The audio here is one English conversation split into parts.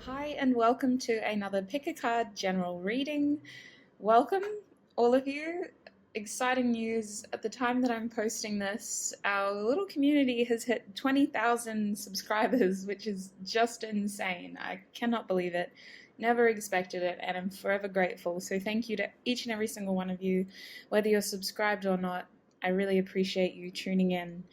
Hi, and welcome to another Pick a Card general reading. Welcome, all of you. Exciting news. At the time that I'm posting this, our little community has hit 20,000 subscribers, which is just insane. I cannot believe it. Never expected it, and I'm forever grateful. So, thank you to each and every single one of you, whether you're subscribed or not. I really appreciate you tuning in.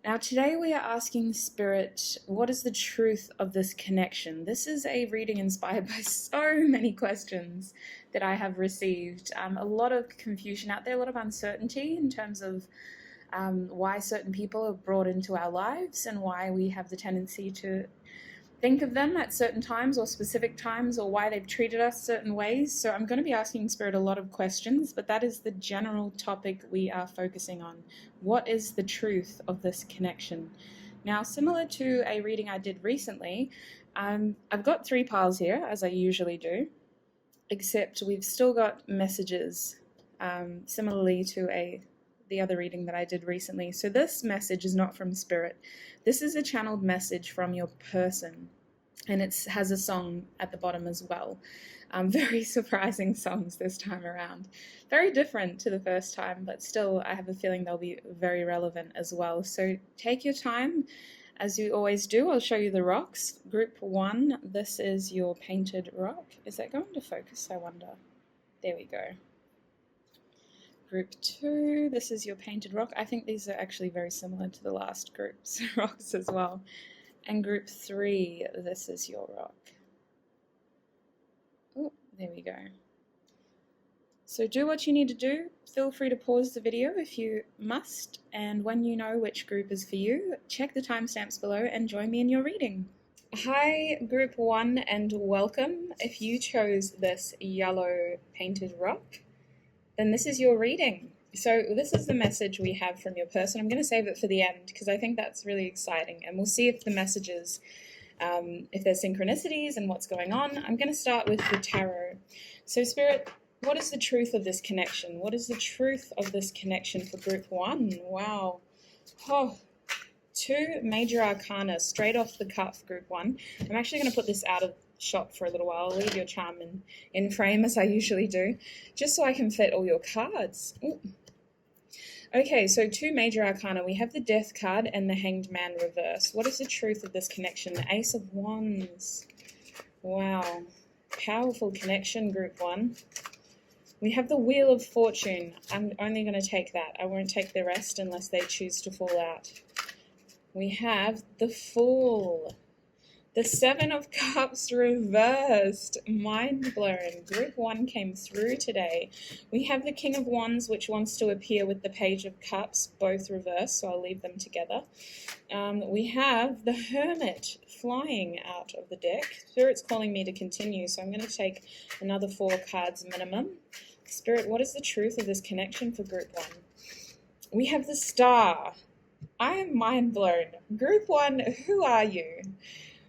Now, today we are asking Spirit, what is the truth of this connection? This is a reading inspired by so many questions that I have received. A lot of confusion out there, a lot of uncertainty in terms of why certain people are brought into our lives and why we have the tendency to think of them at certain times or specific times, or why they've treated us certain ways. So I'm going to be asking Spirit a lot of questions, but that is the general topic we are focusing on. What is the truth of this connection? Now, similar to a reading I did recently, I've got three piles here, as I usually do, except we've still got messages, similarly to the other reading that I did recently. So this message is not from Spirit. This is a channeled message from your person, and it has a song at the bottom as well. Very surprising songs this time around. Very different to the first time, but still I have a feeling they'll be very relevant as well. So take your time, as you always do. I'll show you the rocks. Group 1, this is your painted rock. Is that going to focus, I wonder? There we go. Group 2, this is your painted rock. I think these are actually very similar to the last group's rocks as well. And group 3, this is your rock. Oh, there we go. So do what you need to do. Feel free to pause the video if you must. And when you know which group is for you, check the timestamps below and join me in your reading. Hi, group 1, and welcome. If you chose this yellow painted rock, then this is your reading. So this is the message we have from your person. I'm going to save it for the end because I think that's really exciting, and we'll see if the messages, if there's synchronicities and what's going on. I'm going to start with the tarot. So Spirit, what is the truth of this connection? What is the truth of this connection for group 1? Wow. Oh, 2 major arcana straight off the cuff, group 1. I'm actually going to put this out of shot for a little while. I'll leave your charm in frame as I usually do, just so I can fit all your cards. Ooh. Okay, so 2 major arcana. We have the Death card and the Hanged Man reverse. What is the truth of this connection? The Ace of Wands. Wow. Powerful connection, group 1. We have the Wheel of Fortune. I'm only going to take that. I won't take the rest unless they choose to fall out. We have the Fool. The 7 of Cups reversed. Mind blown. Group 1 came through today. We have the King of Wands, which wants to appear with the Page of Cups, both reversed, so I'll leave them together. We have the Hermit flying out of the deck. Spirit's calling me to continue, so I'm going to take another 4 cards minimum. Spirit, what is the truth of this connection for Group 1? We have the Star. I am mind blown. Group 1, who are you?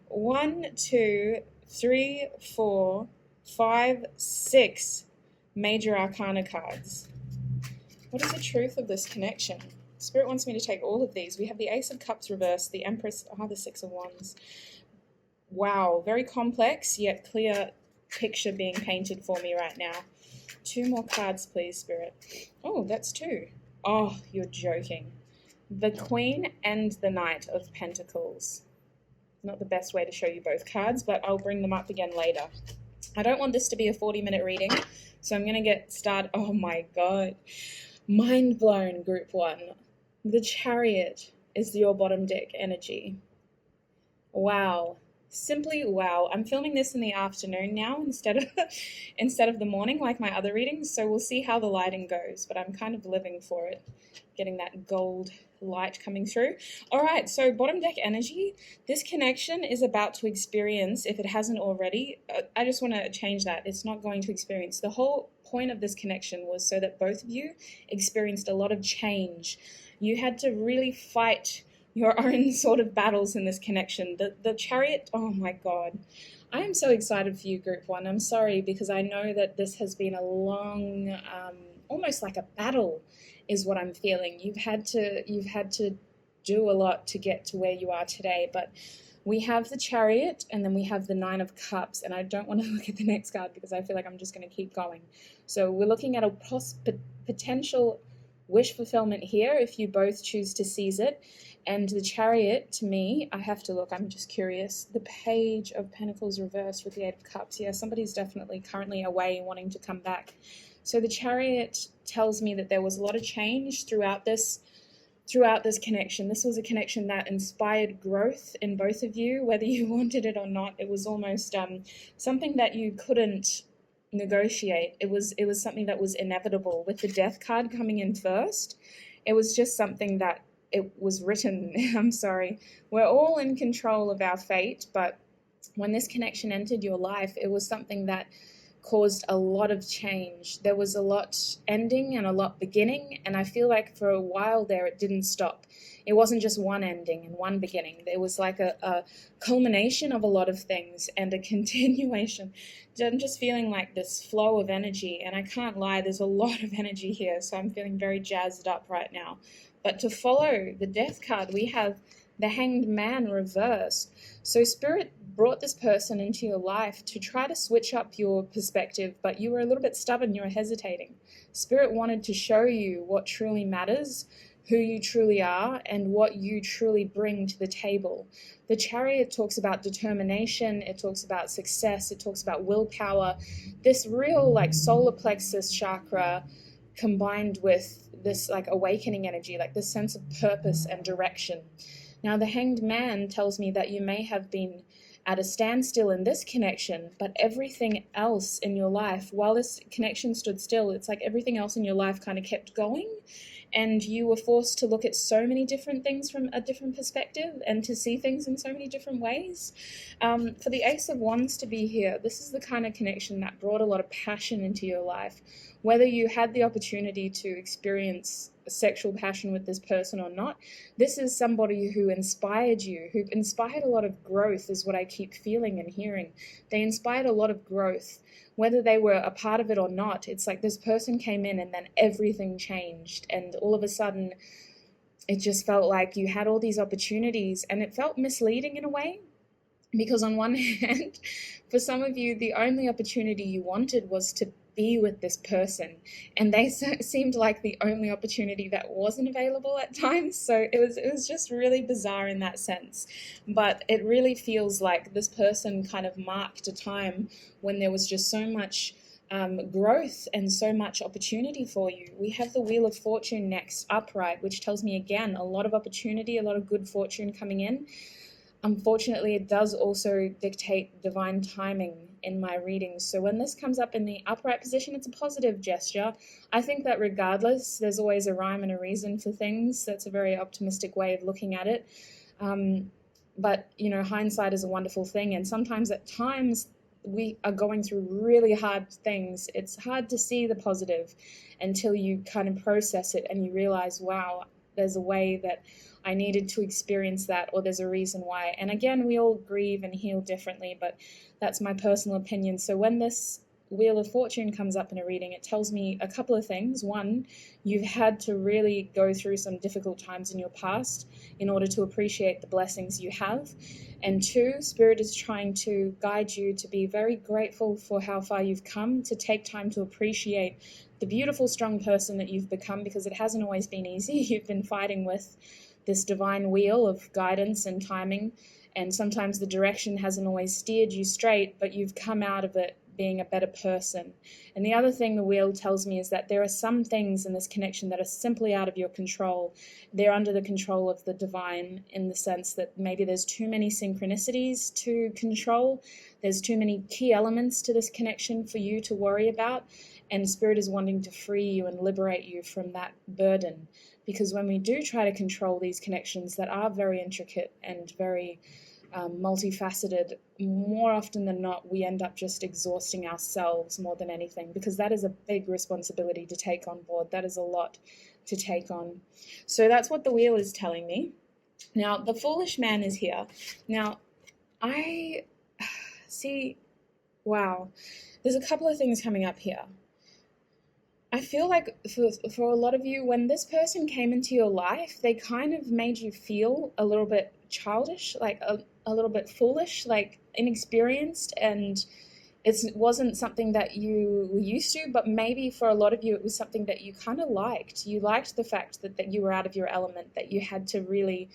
1, 2, 3, 4, 5, 6 major arcana cards. What is the truth of this connection? Spirit wants me to take all of these. We have the Ace of Cups reversed, the Empress, the 6 of Wands. Wow, very complex yet clear picture being painted for me right now. 2 more cards, please, Spirit. Oh, that's 2. Oh, you're joking. The Queen and the Knight of Pentacles. Not the best way to show you both cards, but I'll bring them up again later. I don't want this to be a 40-minute reading, so I'm going to get started. Oh my god. Mind blown, group 1. The Chariot is your bottom deck energy. Wow. Simply wow. I'm filming this in the afternoon now instead of the morning like my other readings, so we'll see how the lighting goes, but I'm kind of living for it, getting that gold light coming through. All right, so bottom deck energy, this connection is about to experience, if it hasn't already, I just want to change that. It's not going to experience. The whole point of this connection was so that both of you experienced a lot of change. You had to really fight your own sort of battles in this connection. The Chariot, oh my god. I am so excited for you, group 1. I'm sorry, because I know that this has been a long, almost like a battle is what I'm feeling. You've had to do a lot to get to where you are today, but We have the Chariot, and then we have the Nine of Cups. And I don't want to look at the next card because I feel like I'm just going to keep going. So we're looking at a potential wish fulfillment here if you both choose to seize it. And the Chariot, to me, I have to look, I'm just curious. The Page of Pentacles reversed with the Eight of Cups. Yeah, somebody's definitely currently away wanting to come back. So the Chariot tells me that there was a lot of change throughout this connection. This was a connection that inspired growth in both of you, whether you wanted it or not. It was almost something that you couldn't negotiate. It was something that was inevitable. With the Death card coming in first, it was just something that it was written. I'm sorry. We're all in control of our fate, but when this connection entered your life, it was something that caused a lot of change. There was a lot ending and a lot beginning, and I feel like for a while there it didn't stop. It wasn't just one ending and one beginning. There was like a culmination of a lot of things and a continuation. I'm just feeling like this flow of energy, and I can't lie, there's a lot of energy here, so I'm feeling very jazzed up right now. But to follow the Death card, we have the Hanged Man reversed. So Spirit brought this person into your life to try to switch up your perspective, but you were a little bit stubborn, you were hesitating. Spirit wanted to show you what truly matters, who you truly are, and what you truly bring to the table. The Chariot talks about determination, it talks about success, it talks about willpower, this real like solar plexus chakra combined with this like awakening energy, like this sense of purpose and direction. Now, the Hanged Man tells me that you may have been at a standstill in this connection, but everything else in your life, while this connection stood still, it's like everything else in your life kind of kept going, and you were forced to look at so many different things from a different perspective and to see things in so many different ways. For the Ace of Wands to be here, this is the kind of connection that brought a lot of passion into your life. Whether you had the opportunity to experience sexual passion with this person or not, this is somebody who inspired you, who inspired a lot of growth is what I keep feeling and hearing. They inspired a lot of growth. Whether they were a part of it or not, it's like this person came in and then everything changed, and all of a sudden it just felt like you had all these opportunities, and it felt misleading in a way, because on one hand, for some of you, the only opportunity you wanted was to be with this person, and they seemed like the only opportunity that wasn't available at times. So it was just really bizarre in that sense. But it really feels like this person kind of marked a time when there was just so much growth and so much opportunity for you. We have the Wheel of Fortune next upright, which tells me again a lot of opportunity, a lot of good fortune coming in. Unfortunately, it does also dictate divine timing in my readings. So when this comes up in the upright position, it's a positive gesture. I think that regardless, there's always a rhyme and a reason for things. That's a very optimistic way of looking at it. But, you know, hindsight is a wonderful thing. And sometimes at times we are going through really hard things. It's hard to see the positive until you kind of process it and you realize, wow, there's a way that I needed to experience that, or there's a reason why. And again, we all grieve and heal differently, but that's my personal opinion. So when this Wheel of Fortune comes up in a reading, it tells me a couple of things. One, you've had to really go through some difficult times in your past in order to appreciate the blessings you have. And two, Spirit is trying to guide you to be very grateful for how far you've come, to take time to appreciate the beautiful, strong person that you've become, because it hasn't always been easy. You've been fighting with this divine wheel of guidance and timing, and sometimes the direction hasn't always steered you straight, but you've come out of it being a better person. And the other thing the wheel tells me is that there are some things in this connection that are simply out of your control. They're under the control of the divine, in the sense that maybe there's too many synchronicities to control. There's too many key elements to this connection for you to worry about. And Spirit is wanting to free you and liberate you from that burden. Because when we do try to control these connections that are very intricate and very multifaceted, more often than not, we end up just exhausting ourselves more than anything, because that is a big responsibility to take on board. That is a lot to take on. So that's what the wheel is telling me. Now, the Foolish Man is here. Now, I see, wow, there's a couple of things coming up here. I feel like for a lot of you, when this person came into your life, they kind of made you feel a little bit childish, like a little bit foolish, like inexperienced, and it wasn't something that you were used to, but maybe for a lot of you it was something that you kind of liked. You liked the fact that you were out of your element, that you had to really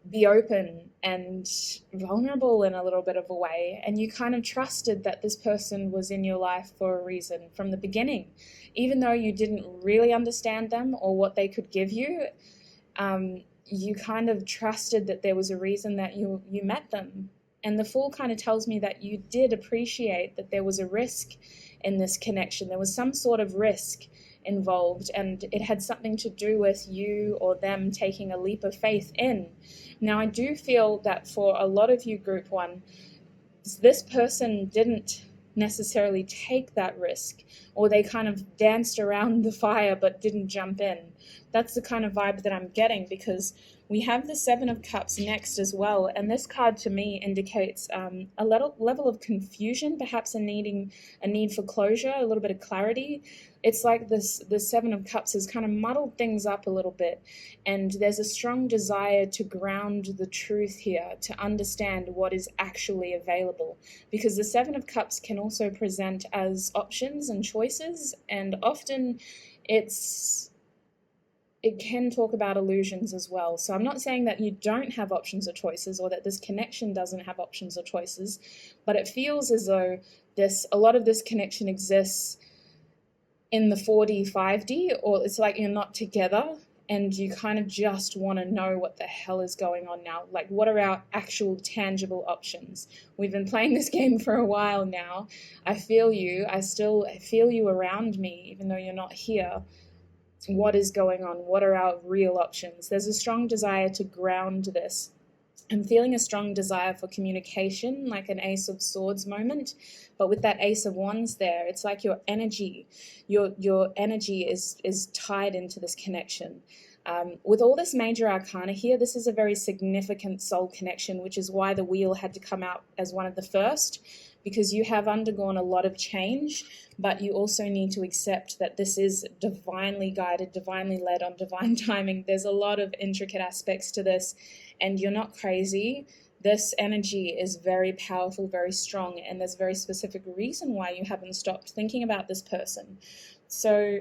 be open and vulnerable in a little bit of a way, and you kind of trusted that this person was in your life for a reason from the beginning, even though you didn't really understand them or what they could give you. You kind of trusted that there was a reason that you met them. And the Fool kind of tells me that you did appreciate that there was a risk in this connection. There was some sort of risk involved, and it had something to do with you or them taking a leap of faith in. Now, I do feel that for a lot of you, Group 1, this person didn't necessarily take that risk, or they kind of danced around the fire but didn't jump in. That's the kind of vibe that I'm getting, because we have the Seven of Cups next as well, and this card to me indicates a level of confusion, perhaps a need for closure, a little bit of clarity. It's like the Seven of Cups has kind of muddled things up a little bit, and there's a strong desire to ground the truth here, to understand what is actually available, because the Seven of Cups can also present as options and choices, and often it can talk about illusions as well. So I'm not saying that you don't have options or choices, or that this connection doesn't have options or choices, but it feels as though a lot of this connection exists in the 4D, 5D, or it's like you're not together and you kind of just want to know what the hell is going on now. Like, what are our actual tangible options? We've been playing this game for a while now. I feel you. I feel you around me, even though you're not here. What is going on? What are our real options? There's a strong desire to ground this. I'm feeling a strong desire for communication, like an Ace of Swords moment, but with that Ace of Wands there, it's like your energy is tied into this connection. With all this major arcana here, this is a very significant soul connection, which is why the Wheel had to come out as one of the first, because you have undergone a lot of change, but you also need to accept that this is divinely guided, divinely led, on divine timing. There's a lot of intricate aspects to this, and you're not crazy. This energy is very powerful, very strong, and there's a very specific reason why you haven't stopped thinking about this person. So,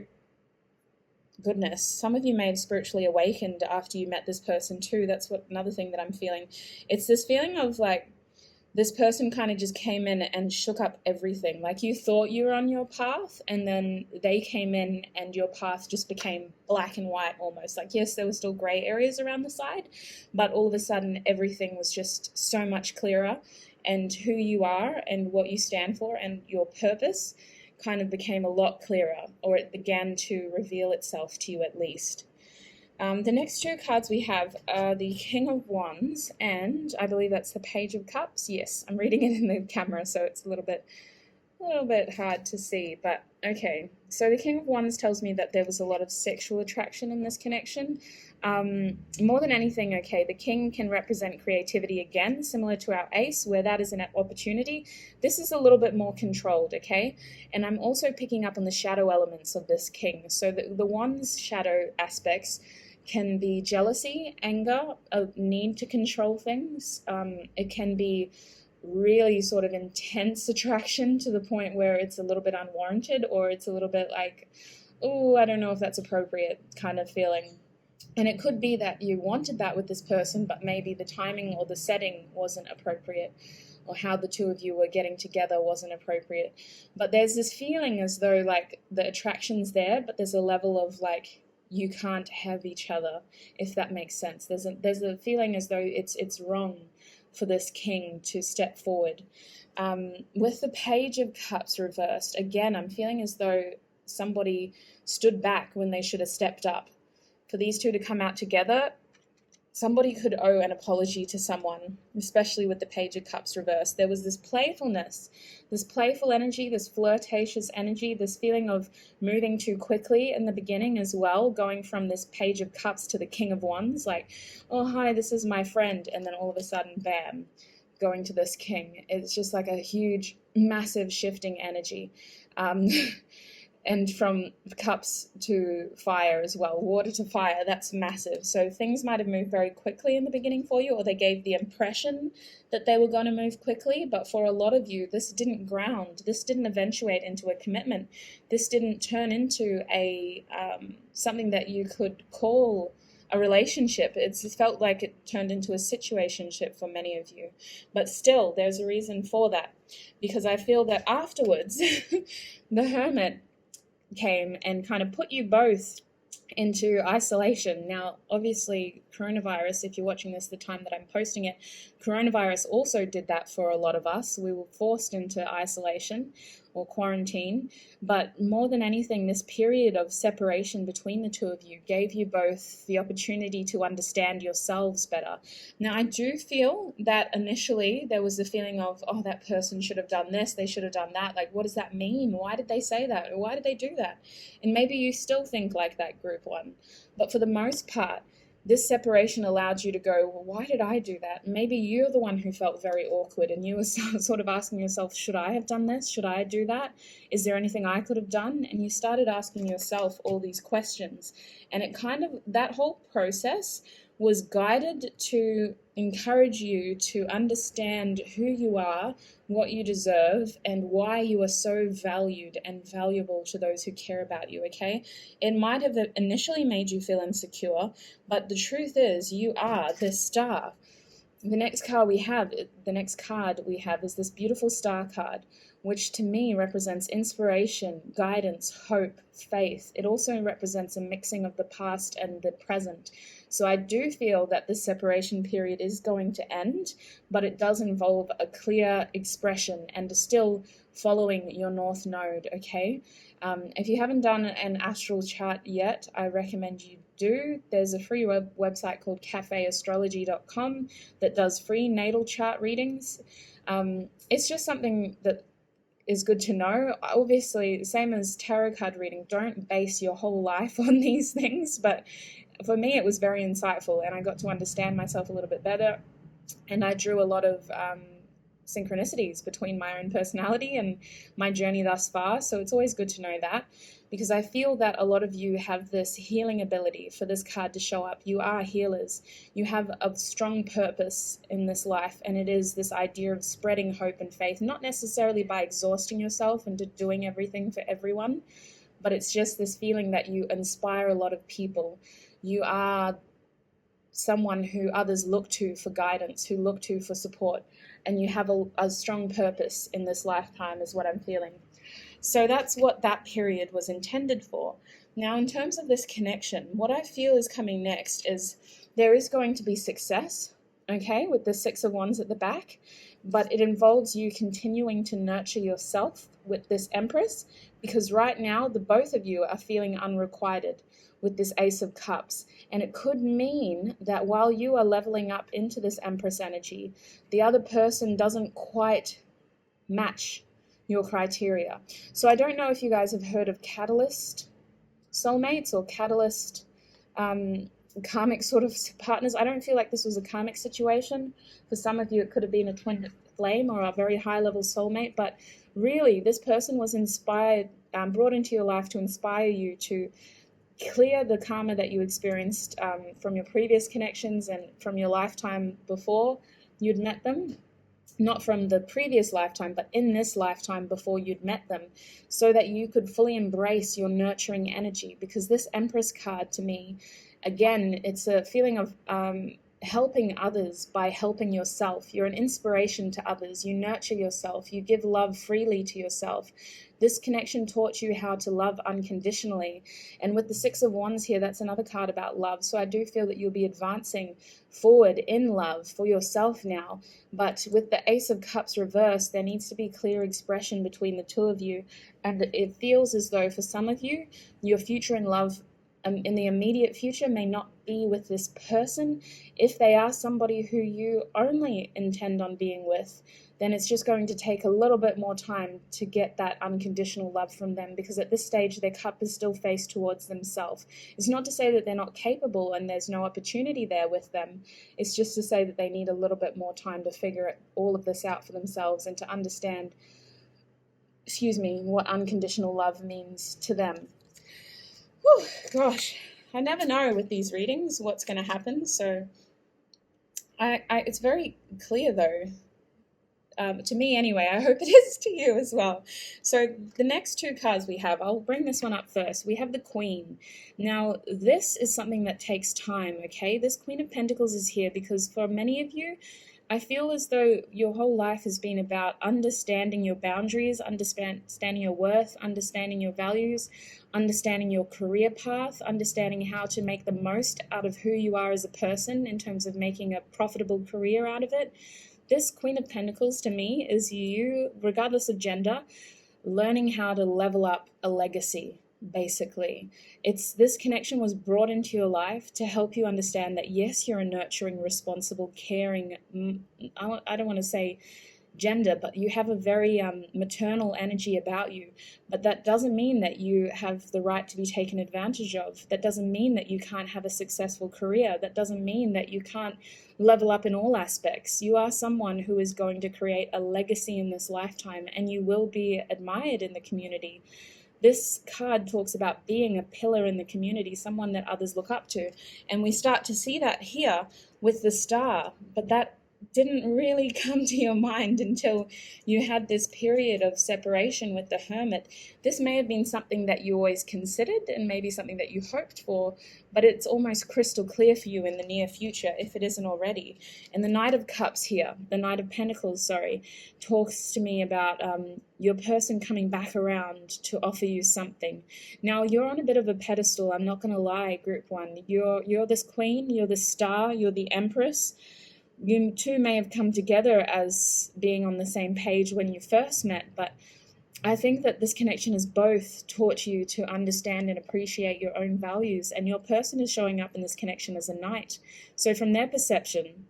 goodness, some of you may have spiritually awakened after you met this person too. That's another thing that I'm feeling. It's this feeling of like, this person kind of just came in and shook up everything. Like, you thought you were on your path, and then they came in and your path just became black and white almost. Like, yes, there were still gray areas around the side, but all of a sudden everything was just so much clearer, and who you are and what you stand for and your purpose kind of became a lot clearer, or it began to reveal itself to you at least. The next two cards we have are the King of Wands, and I believe that's the Page of Cups. Yes, I'm reading it in the camera, so it's a little bit hard to see, but okay. So the King of Wands tells me that there was a lot of sexual attraction in this connection. More than anything, okay, the King can represent creativity again, similar to our Ace, where that is an opportunity. This is a little bit more controlled, okay? And I'm also picking up on the shadow elements of this King. So the Wands shadow aspects can be jealousy, anger, a need to control things. It can be really sort of intense attraction to the point where it's a little bit unwarranted, or it's a little bit like, oh, I don't know if that's appropriate kind of feeling. And it could be that you wanted that with this person, but maybe the timing or the setting wasn't appropriate, or how the two of you were getting together wasn't appropriate. But there's this feeling as though like the attraction's there, but there's a level of like, you can't have each other, if that makes sense. There's a feeling as though it's wrong for this King to step forward. With the Page of Cups reversed, again, I'm feeling as though somebody stood back when they should have stepped up. For these two to come out together, somebody could owe an apology to someone, especially with the Page of Cups reversed. There was this playfulness, this playful energy, this flirtatious energy, this feeling of moving too quickly in the beginning as well, going from this Page of Cups to the King of Wands, like, oh, hi, this is my friend, and then all of a sudden, bam, going to this King. It's just like a huge, massive shifting energy. And from cups to fire as well, water to fire, that's massive. So things might have moved very quickly in the beginning for you, or they gave the impression that they were going to move quickly. But for a lot of you, this didn't ground. This didn't eventuate into a commitment. This didn't turn into a something that you could call a relationship. It felt like it turned into a situationship for many of you. But still, there's a reason for that, because I feel that afterwards, the Hermit came and kind of put you both into isolation. Now, obviously, coronavirus, if you're watching this the time that I'm posting it, coronavirus also did that for a lot of us. We were forced into isolation or quarantine, but more than anything, this period of separation between the two of you gave you both the opportunity to understand yourselves better. Now, I do feel that initially there was the feeling of, oh, that person should have done this, they should have done that. Like, what does that mean? Why did they say that? Or why did they do that? And maybe you still think like that group one. But for the most part, this separation allowed you to go, well, why did I do that? Maybe you're the one who felt very awkward and you were sort of asking yourself, should I have done this? Should I do that? Is there anything I could have done? And you started asking yourself all these questions. And it kind of, that whole process was guided to encourage you to understand who you are, what you deserve, and why you are so valued and valuable to those who care about you, okay? It might have initially made you feel insecure, but the truth is you are the star. The next card we have is this beautiful star card, which to me represents inspiration, guidance, hope, faith. It also represents a mixing of the past and the present. So I do feel that this separation period is going to end, but it does involve a clear expression and still following your North Node, okay? If you haven't done an astral chart yet, I recommend you do. There's a free website called cafeastrology.com that does free natal chart readings. It's just something that is good to know. Obviously, same as tarot card reading, don't base your whole life on these things, but for me it was very insightful and I got to understand myself a little bit better, and I drew a lot of synchronicities between my own personality and my journey thus far. So it's always good to know that, because I feel that a lot of you have this healing ability for this card to show up. You are healers. You have a strong purpose in this life, and it is this idea of spreading hope and faith, not necessarily by exhausting yourself into doing everything for everyone, but it's just this feeling that you inspire a lot of people. You are someone who others look to for guidance, who look to for support, and you have a strong purpose in this lifetime is what I'm feeling. So that's what that period was intended for. Now, in terms of this connection, what I feel is coming next is there is going to be success, okay, with the Six of Wands at the back, but it involves you continuing to nurture yourself with this Empress, because right now the both of you are feeling unrequited with this Ace of Cups. And it could mean that while you are leveling up into this Empress energy, the other person doesn't quite match your criteria. So I don't know if you guys have heard of catalyst soulmates or catalyst karmic sort of partners. I don't feel like this was a karmic situation. For some of you, it could have been a twin flame or a very high level soulmate, but really this person was inspired, brought into your life to inspire you to clear the karma that you experienced from your previous connections and from your lifetime before you'd met them. Not from the previous lifetime, but in this lifetime before you'd met them, so that you could fully embrace your nurturing energy. Because this Empress card, to me, again, it's a feeling of helping others by helping yourself. You're an inspiration to others. You nurture yourself. You give love freely to yourself. This connection taught you how to love unconditionally. And with the Six of Wands here, that's another card about love. So I do feel that you'll be advancing forward in love for yourself now. But with the Ace of Cups reversed, there needs to be clear expression between the two of you. And it feels as though for some of you, your future in love in the immediate future may not be with this person. If they are somebody who you only intend on being with, then it's just going to take a little bit more time to get that unconditional love from them, because at this stage their cup is still faced towards themselves. It's not to say that they're not capable and there's no opportunity there with them. It's just to say that they need a little bit more time to figure all of this out for themselves and to understand what unconditional love means to them. Whew, gosh, I never know with these readings what's going to happen, so it's very clear though. To me anyway, I hope it is to you as well. So the next two cards we have, I'll bring this one up first. We have the Queen. Now, this is something that takes time, okay? This Queen of Pentacles is here because for many of you, I feel as though your whole life has been about understanding your boundaries, understanding your worth, understanding your values, understanding your career path, understanding how to make the most out of who you are as a person in terms of making a profitable career out of it. This Queen of Pentacles to me is you, regardless of gender, learning how to level up a legacy, basically. This connection was brought into your life to help you understand that yes, you're a nurturing, responsible, caring, I don't want to say gender, but you have a very maternal energy about you. But that doesn't mean that you have the right to be taken advantage of. That doesn't mean that you can't have a successful career. That doesn't mean that you can't level up in all aspects. You are someone who is going to create a legacy in this lifetime, and you will be admired in the community. This card talks about being a pillar in the community, someone that others look up to. And we start to see that here with the star, but that didn't really come to your mind until you had this period of separation with the Hermit. This may have been something that you always considered and maybe something that you hoped for, but it's almost crystal clear for you in the near future if it isn't already. And the Knight of Cups here, the Knight of Pentacles, sorry, talks to me about your person coming back around to offer you something. Now, you're on a bit of a pedestal, I'm not going to lie, Group 1. You're this queen, you're the star, you're the empress. You two may have come together as being on the same page when you first met, but I think that this connection has both taught you to understand and appreciate your own values, and your person is showing up in this connection as a knight. So from their perception,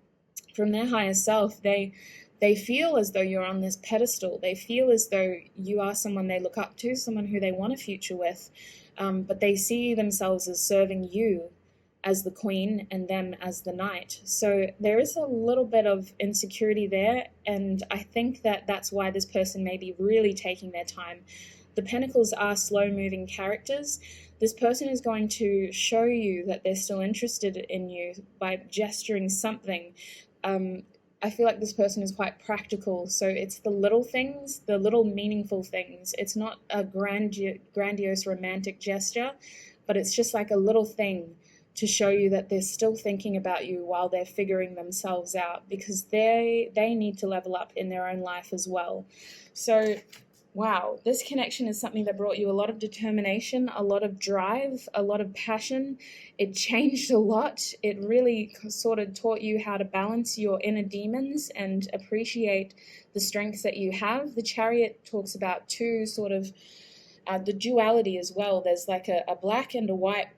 from their higher self, they feel as though you're on this pedestal. They feel as though you are someone they look up to, someone who they want a future with, but they see themselves as serving you as the queen and them as the knight. So there is a little bit of insecurity there, and I think that that's why this person may be really taking their time. The Pentacles are slow-moving characters. This person is going to show you that they're still interested in you by gesturing something. I feel like this person is quite practical, so it's the little things, the little meaningful things. It's not a grandiose romantic gesture, but it's just like a little thing to show you that they're still thinking about you while they're figuring themselves out, because they need to level up in their own life as well. So, wow, this connection is something that brought you a lot of determination, a lot of drive, a lot of passion. It changed a lot. It really sort of taught you how to balance your inner demons and appreciate the strengths that you have. The Chariot talks about two sort of the duality as well. There's like a black and a white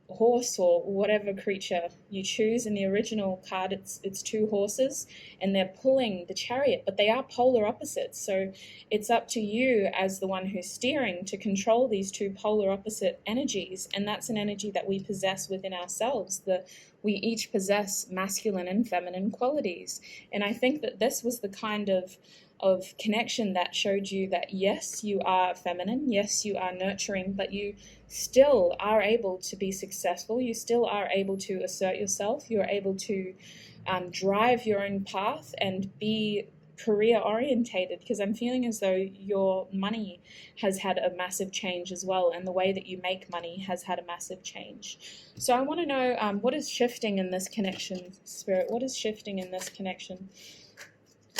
horse or whatever creature you choose. In the original card, it's two horses and they're pulling the chariot, but they are polar opposites. So it's up to you as the one who's steering to control these two polar opposite energies, and that's an energy that we possess within ourselves. We each possess masculine and feminine qualities, and I think that this was the kind of connection that showed you that yes, you are feminine, yes, you are nurturing, but you still are able to be successful. You still are able to assert yourself. You're able to drive your own path and be career orientated, because I'm feeling as though your money has had a massive change as well, and the way that you make money has had a massive change. So I want to know what is shifting in this connection, Spirit. What is shifting in this connection?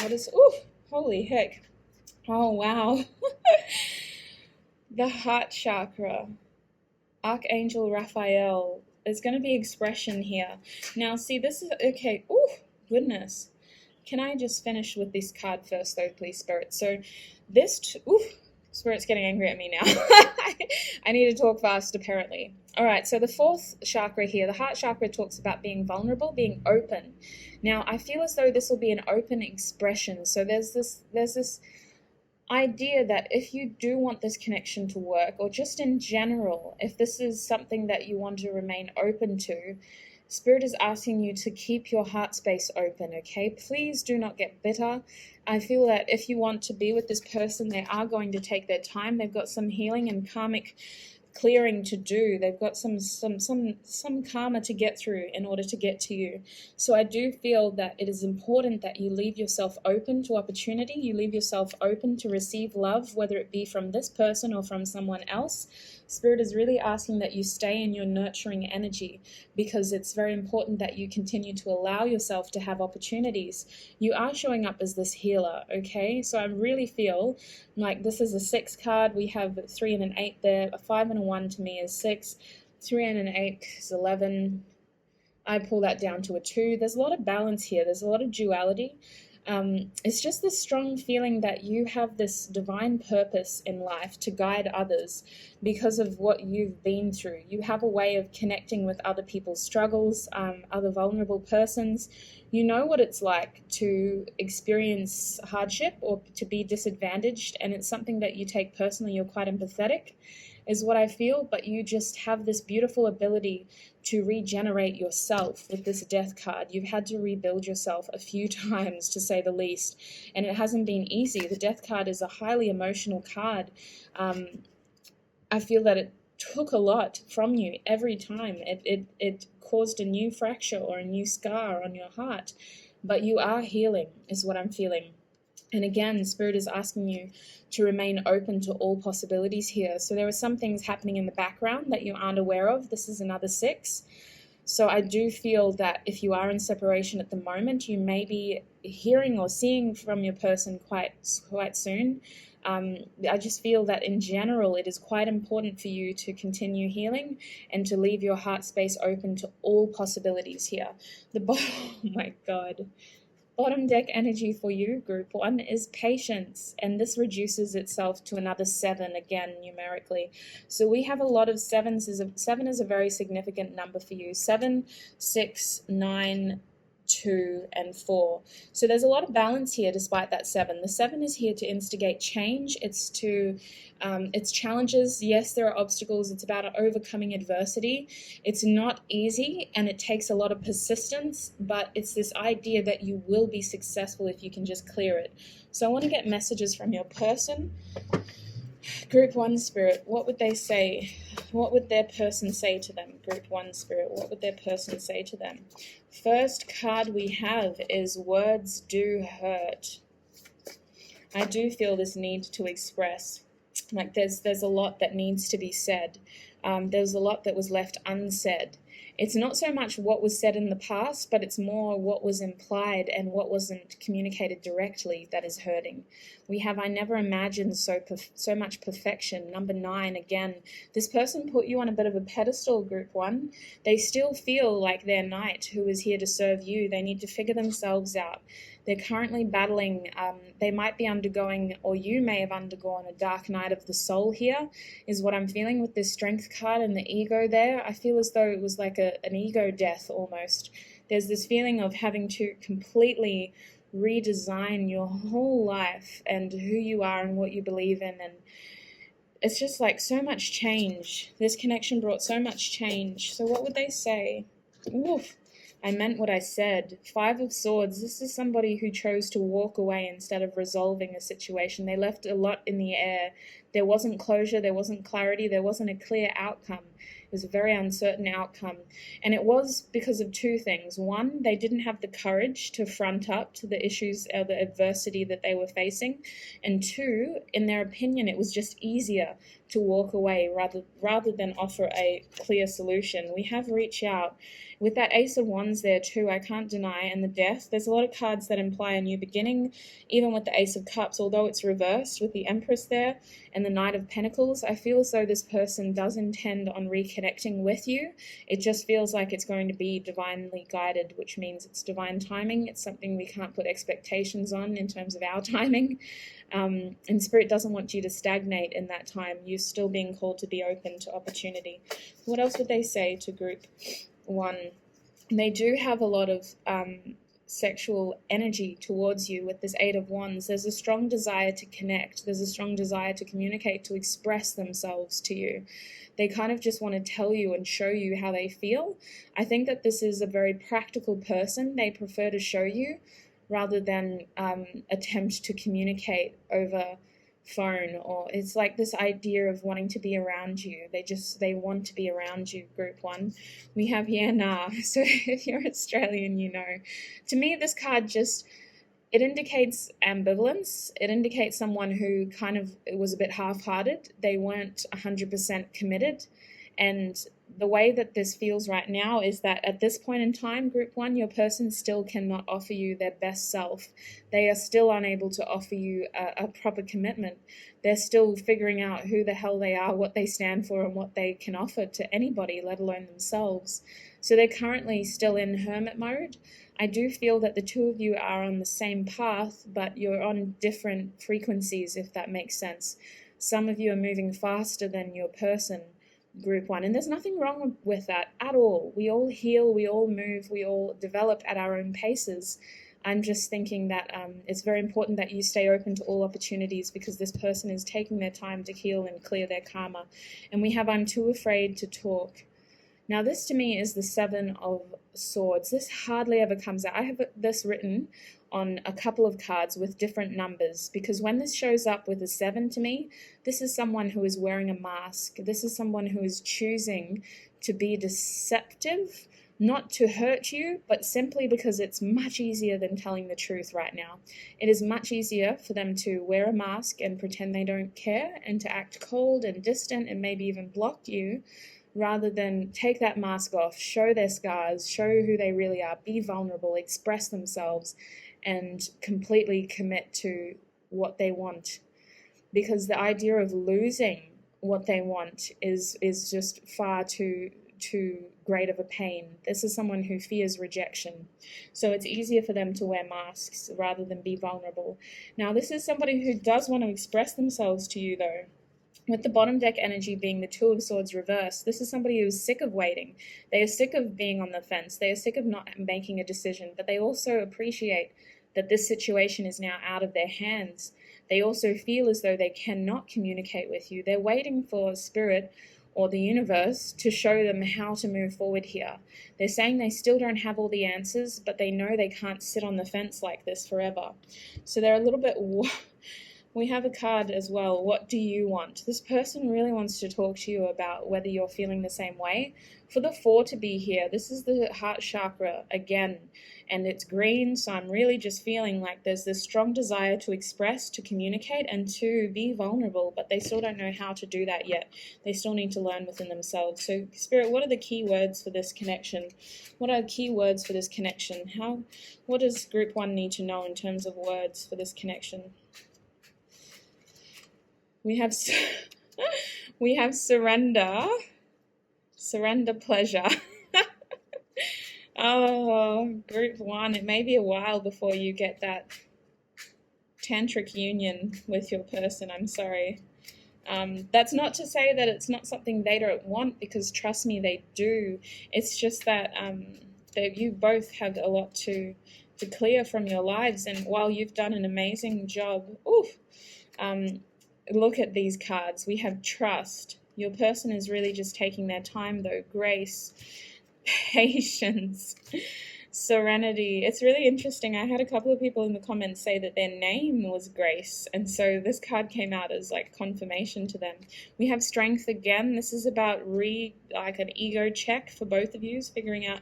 What is holy heck. Oh, wow. The heart chakra. Archangel Raphael. There's going to be expression here. Now, see, this is... Okay. Goodness. Can I just finish with this card first, though, please, Spirit? So, this... Spirit's getting angry at me now. I need to talk fast, apparently. All right, so the fourth chakra here, the heart chakra, talks about being vulnerable, being open. Now, I feel as though this will be an open expression. So there's this idea that if you do want this connection to work, or just in general, if this is something that you want to remain open to, Spirit is asking you to keep your heart space open, okay? Please do not get bitter. I feel that if you want to be with this person, they are going to take their time. They've got some healing and karmic clearing to do. They've got some karma to get through in order to get to you. So I do feel that it is important that you leave yourself open to opportunity. You leave yourself open to receive love, whether it be from this person or from someone else. Spirit is really asking that you stay in your nurturing energy, because it's very important that you continue to allow yourself to have opportunities. You are showing up as this healer, okay? So I really feel like this is a 6 card. We have 3 and an 8 there. A 5 and a 1 to me is 6. 3 and an 8 is 11. I pull that down to a 2. There's a lot of balance here. There's a lot of duality. It's just this strong feeling that you have this divine purpose in life to guide others because of what you've been through. You have a way of connecting with other people's struggles, other vulnerable persons. You know what it's like to experience hardship or to be disadvantaged, and it's something that you take personally. You're quite empathetic, is what I feel, but you just have this beautiful ability to regenerate yourself with this death card. You've had to rebuild yourself a few times, to say the least, and it hasn't been easy. The death card is a highly emotional card. I feel that it took a lot from you every time. It caused a new fracture or a new scar on your heart, but you are healing, is what I'm feeling. And again, Spirit is asking you to remain open to all possibilities here. So there are some things happening in the background that you aren't aware of. This is another 6. So I do feel that if you are in separation at the moment, you may be hearing or seeing from your person quite soon. I just feel that in general, it is quite important for you to continue healing and to leave your heart space open to all possibilities here. Oh my God. Bottom deck energy for you, group 1, is patience, and this reduces itself to another 7 again numerically. So we have a lot of 7s. 7 is a very significant number for you. 7, 6, 9, 2, and 4. So there's a lot of balance here despite that 7. The 7 is here to instigate change. It's challenges. Yes, there are obstacles. It's about overcoming adversity. It's not easy, and it takes a lot of persistence, but it's this idea that you will be successful if you can just clear it. So I want to get messages from your person. Group 1 Spirit, what would they say? What would their person say to them? Group 1 Spirit, what would their person say to them? First card we have is words do hurt. I do feel this need to express. Like there's a lot that needs to be said. There's a lot that was left unsaid. It's not so much what was said in the past, but it's more what was implied and what wasn't communicated directly that is hurting. We have I never imagined so much perfection. Number 9, again, this person put you on a bit of a pedestal, group 1. They still feel like their knight who is here to serve you. They need to figure themselves out. They're currently battling, they might be undergoing, or you may have undergone, a dark night of the soul here, is what I'm feeling with this strength card and the ego there. I feel as though it was like an ego death almost. There's this feeling of having to completely redesign your whole life and who you are and what you believe in, and it's just like so much change. This connection brought so much change. So what would they say? Oof. I meant what I said. 5 of Swords. This is somebody who chose to walk away instead of resolving a situation. They left a lot in the air. There wasn't closure. There wasn't clarity. There wasn't a clear outcome. It was a very uncertain outcome. And it was because of 2 things. 1, they didn't have the courage to front up to the issues or the adversity that they were facing. And 2, in their opinion, it was just easier to walk away rather than offer a clear solution. We have reach out. With that Ace of Wands there too, I can't deny, and the Death, there's a lot of cards that imply a new beginning, even with the Ace of Cups, although it's reversed with the Empress there and the Knight of Pentacles. I feel as though this person does intend on reconnecting with you. It just feels like it's going to be divinely guided, which means it's divine timing. It's something we can't put expectations on in terms of our timing. And Spirit doesn't want you to stagnate in that time. You're still being called to be open to opportunity. What else would they say to group 1? They do have a lot of sexual energy towards you with this Eight of Wands. There's a strong desire to connect. There's a strong desire to communicate, to express themselves to you. They kind of just want to tell you and show you how they feel. I think that this is a very practical person. They prefer to show you rather than attempt to communicate over phone, or it's like this idea of wanting to be around you. They want to be around you, group one. We have yeah, nah. So if you're Australian, you know. To me, this card just, it indicates ambivalence. It indicates someone who kind of was a bit half-hearted. They weren't 100% committed. And the way that this feels right now is that at this point in time, group one, your person still cannot offer you their best self. They are still unable to offer you a proper commitment. They're still figuring out who the hell they are, what they stand for, and what they can offer to anybody, let alone themselves. So they're currently still in hermit mode. I do feel that the two of you are on the same path, but you're on different frequencies, if that makes sense. Some of you are moving faster than your person, group one, and there's nothing wrong with that at all. We all heal, we all move, we all develop at our own paces. I'm just thinking that it's very important that you stay open to all opportunities, because this person is taking their time to heal and clear their karma. And we have I'm too afraid to talk. Now this to me is the Seven of Swords. This hardly ever comes out. I have this written on a couple of cards with different numbers, because when this shows up with a 7 to me, this is someone who is wearing a mask. This is someone who is choosing to be deceptive, not to hurt you, but simply because it's much easier than telling the truth right now. It is much easier for them to wear a mask and pretend they don't care, and to act cold and distant and maybe even block you, rather than take that mask off, show their scars, show who they really are, be vulnerable, express themselves, and completely commit to what they want. Because the idea of losing what they want is just far too great of a pain. This is someone who fears rejection. So it's easier for them to wear masks rather than be vulnerable. Now, this is somebody who does want to express themselves to you, though. With the bottom deck energy being the Two of Swords reversed, this is somebody who is sick of waiting. They are sick of being on the fence. They are sick of not making a decision, but they also appreciate that this situation is now out of their hands. They also feel as though they cannot communicate with you. They're waiting for spirit or the universe to show them how to move forward here. They're saying they still don't have all the answers, but they know they can't sit on the fence like this forever. So they're a little bit... We have a card as well. What do you want? This person really wants to talk to you about whether you're feeling the same way. For the 4 to be here, this is the heart chakra again, and it's green, so I'm really just feeling like there's this strong desire to express, to communicate, and to be vulnerable, but they still don't know how to do that yet. They still need to learn within themselves. So, Spirit, what are the key words for this connection? What are key words for this connection? What does Group 1 need to know in terms of words for this connection? We have surrender, pleasure. Oh, Group 1, it may be a while before you get that tantric union with your person. I'm sorry. That's not to say that it's not something they don't want, because trust me, they do. It's just that you both have a lot to clear from your lives, and while you've done an amazing job, look at these cards. We have trust. Your person is really just taking their time, though. Grace, patience, serenity. It's really interesting. I had a couple of people in the comments say that their name was Grace, and so this card came out as like confirmation to them. We have strength again. This is about like an ego check for both of you, figuring out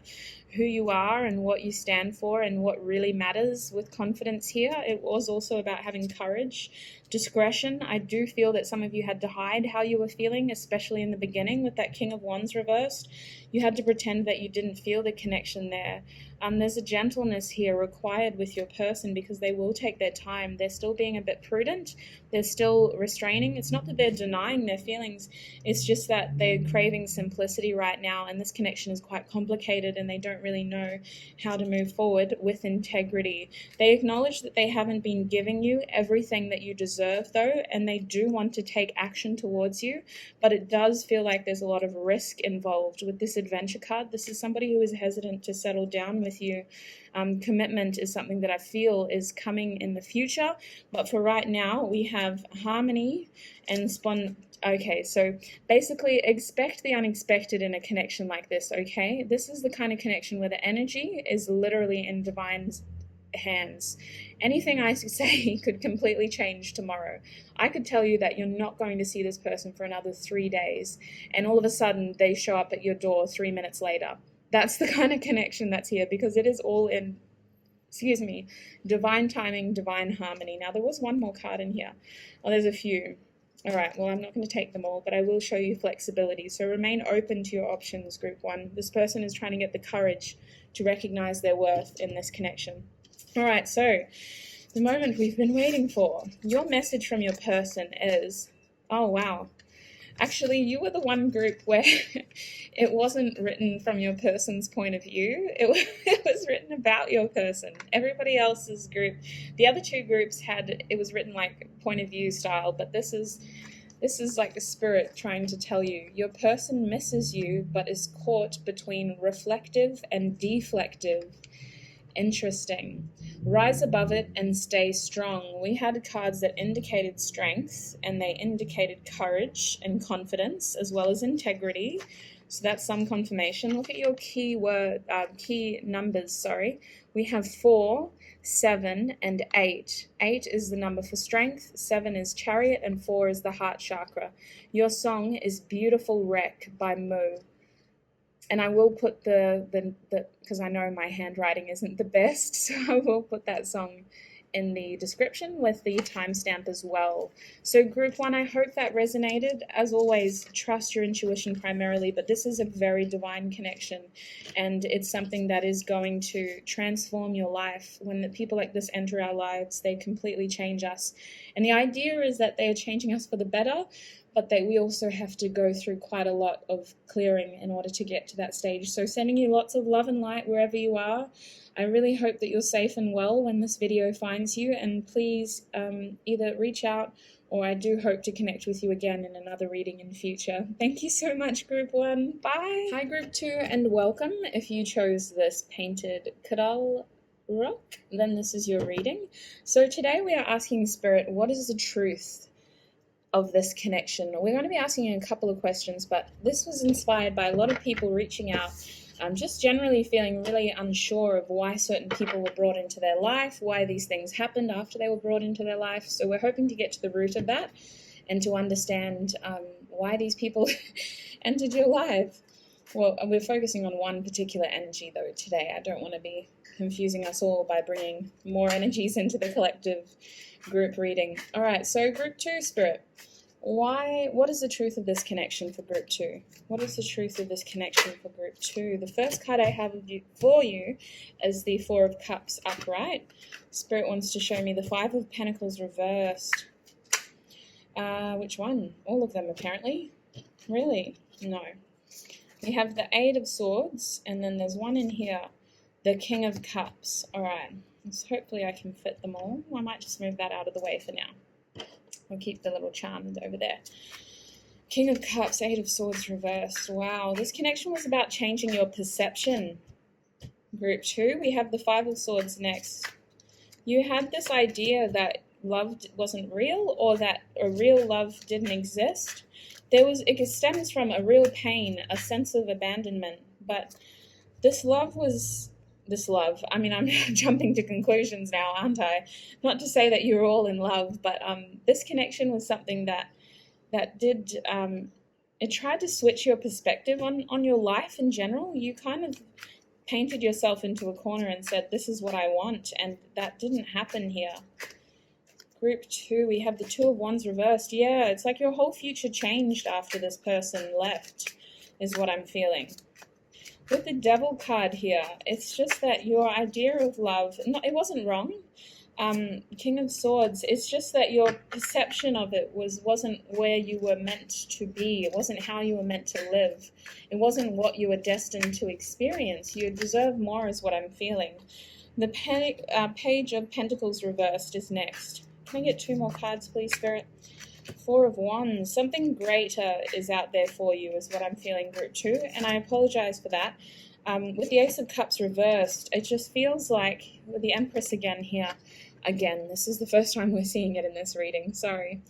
who you are and what you stand for and what really matters with confidence here. It was also about having courage, discretion. I do feel that some of you had to hide how you were feeling, especially in the beginning with that King of Wands reversed. You had to pretend that you didn't feel the connection there. There's a gentleness here required with your person, because they will take their time. They're still being a bit prudent. They're still restraining. It's not that they're denying their feelings. It's just that they're craving simplicity right now, and this connection is quite complicated, and they don't really know how to move forward with integrity. They acknowledge that they haven't been giving you everything that you deserve reserve though, and they do want to take action towards you, but it does feel like there's a lot of risk involved with this adventure card. This is somebody who is hesitant to settle down with you. Commitment is something that I feel is coming in the future, but for right now we have harmony and Okay, so basically expect the unexpected in a connection like this, okay? This is the kind of connection where the energy is literally in divine's hands. Anything I say could completely change tomorrow. I could tell you that you're not going to see this person for another 3 days, and all of a sudden they show up at your door 3 minutes later. That's the kind of connection that's here, because it is all in, divine timing, divine harmony. Now, there was one more card in here. Oh, there's a few. All right, well, I'm not going to take them all, but I will show you flexibility. So remain open to your options, Group 1. This person is trying to get the courage to recognize their worth in this connection. All right, so the moment we've been waiting for. Your message from your person is, oh, wow. Actually, you were the one group where it wasn't written from your person's point of view. It was written about your person. Everybody else's group, the other two groups it was written like point of view style, but this is like the spirit trying to tell you. Your person misses you, but is caught between reflective and deflective. Interesting. Rise above it and stay strong. We had cards that indicated strength, and they indicated courage and confidence, as well as integrity. So that's some confirmation. Look at your key numbers. We have 4, 7, and 8. 8 is the number for strength, 7 is chariot, and 4 is the heart chakra. Your song is Beautiful Wreck by Mo. And I will put because I know my handwriting isn't the best, so I will put that song in the description with the timestamp as well. So Group 1, I hope that resonated. As always, trust your intuition primarily, but this is a very divine connection, and it's something that is going to transform your life. When the people like this enter our lives, they completely change us. And the idea is that they are changing us for the better, but we also have to go through quite a lot of clearing in order to get to that stage. So sending you lots of love and light wherever you are. I really hope that you're safe and well when this video finds you, and please either reach out, or I do hope to connect with you again in another reading in the future. Thank you so much, Group 1. Bye. Hi, Group 2, and welcome. If you chose this painted Kadal rock, then this is your reading. So today we are asking Spirit, what is the truth of this connection? We're going to be asking you a couple of questions, but this was inspired by a lot of people reaching out, just generally feeling really unsure of why certain people were brought into their life, why these things happened after they were brought into their life. So we're hoping to get to the root of that and to understand why these people entered your life. Well, we're focusing on one particular energy though today. I don't want to be confusing us all by bringing more energies into the collective group reading. All right, so Group 2, Spirit. What is the truth of this connection for Group 2? What is the truth of this connection for Group 2? The first card I have for you is the 4 of Cups upright. Spirit wants to show me the 5 of Pentacles reversed. Which one? All of them, apparently. Really? No. We have the 8 of Swords, and then there's one in here, the King of Cups. All right. So hopefully I can fit them all. I might just move that out of the way for now. I'll keep the little charm over there. King of Cups, 8 of Swords reversed. Wow, this connection was about changing your perception. Group 2, we have the 5 of Swords next. You had this idea that love wasn't real, or that a real love didn't exist. It stems from a real pain, a sense of abandonment. But this love, I mean, I'm jumping to conclusions now, aren't I? Not to say that you're all in love, but this connection was something that did, it tried to switch your perspective on your life in general. You kind of painted yourself into a corner and said, this is what I want, and that didn't happen here. Group 2, we have the 2 of Wands reversed. Yeah, it's like your whole future changed after this person left, is what I'm feeling. With the Devil card here, it's just that your idea of love, it wasn't wrong. King of Swords, it's just that your perception of it wasn't where you were meant to be. It wasn't how you were meant to live. It wasn't what you were destined to experience. You deserve more is what I'm feeling. The Page of Pentacles reversed is next. Can I get 2 more cards, please, Spirit? 4 of Wands. Something greater is out there for you is what I'm feeling, Group 2, and I apologize for that. With the Ace of Cups reversed, it just feels like, with the Empress again here, this is the first time we're seeing it in this reading, sorry.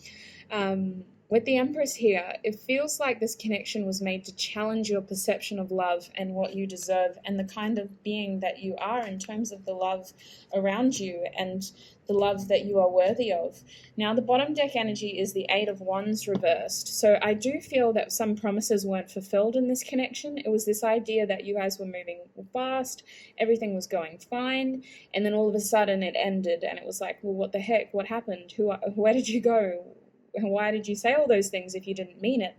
With the Empress here, it feels like this connection was made to challenge your perception of love and what you deserve and the kind of being that you are in terms of the love around you and the love that you are worthy of. Now, the bottom deck energy is the Eight of Wands reversed. So I do feel that some promises weren't fulfilled in this connection. It was this idea that you guys were moving fast, everything was going fine, and then all of a sudden it ended and it was like, well, what the heck? What happened? Where did you go? Why did you say all those things if you didn't mean it?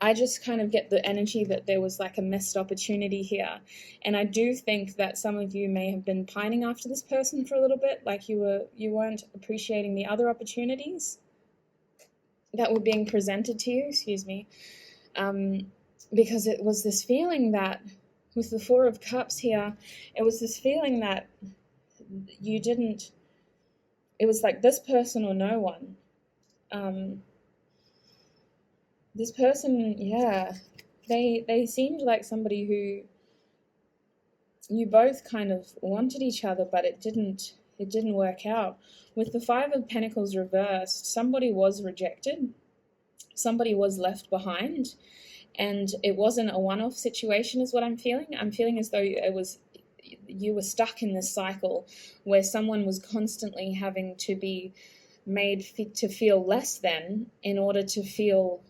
I just kind of get the energy that there was like a missed opportunity here. And I do think that some of you may have been pining after this person for a little bit, like you weren't appreciating the other opportunities that were being presented to you, because it was this feeling that, with the Four of Cups here, it was this feeling that you didn't, it was like this person or no one. This person, they seemed like somebody who you both kind of wanted each other, but it didn't work out. With the Five of Pentacles reversed, somebody was rejected, somebody was left behind, and it wasn't a one-off situation is what I'm feeling. I'm feeling as though you were stuck in this cycle where someone was constantly having to be made to feel less than in order to feel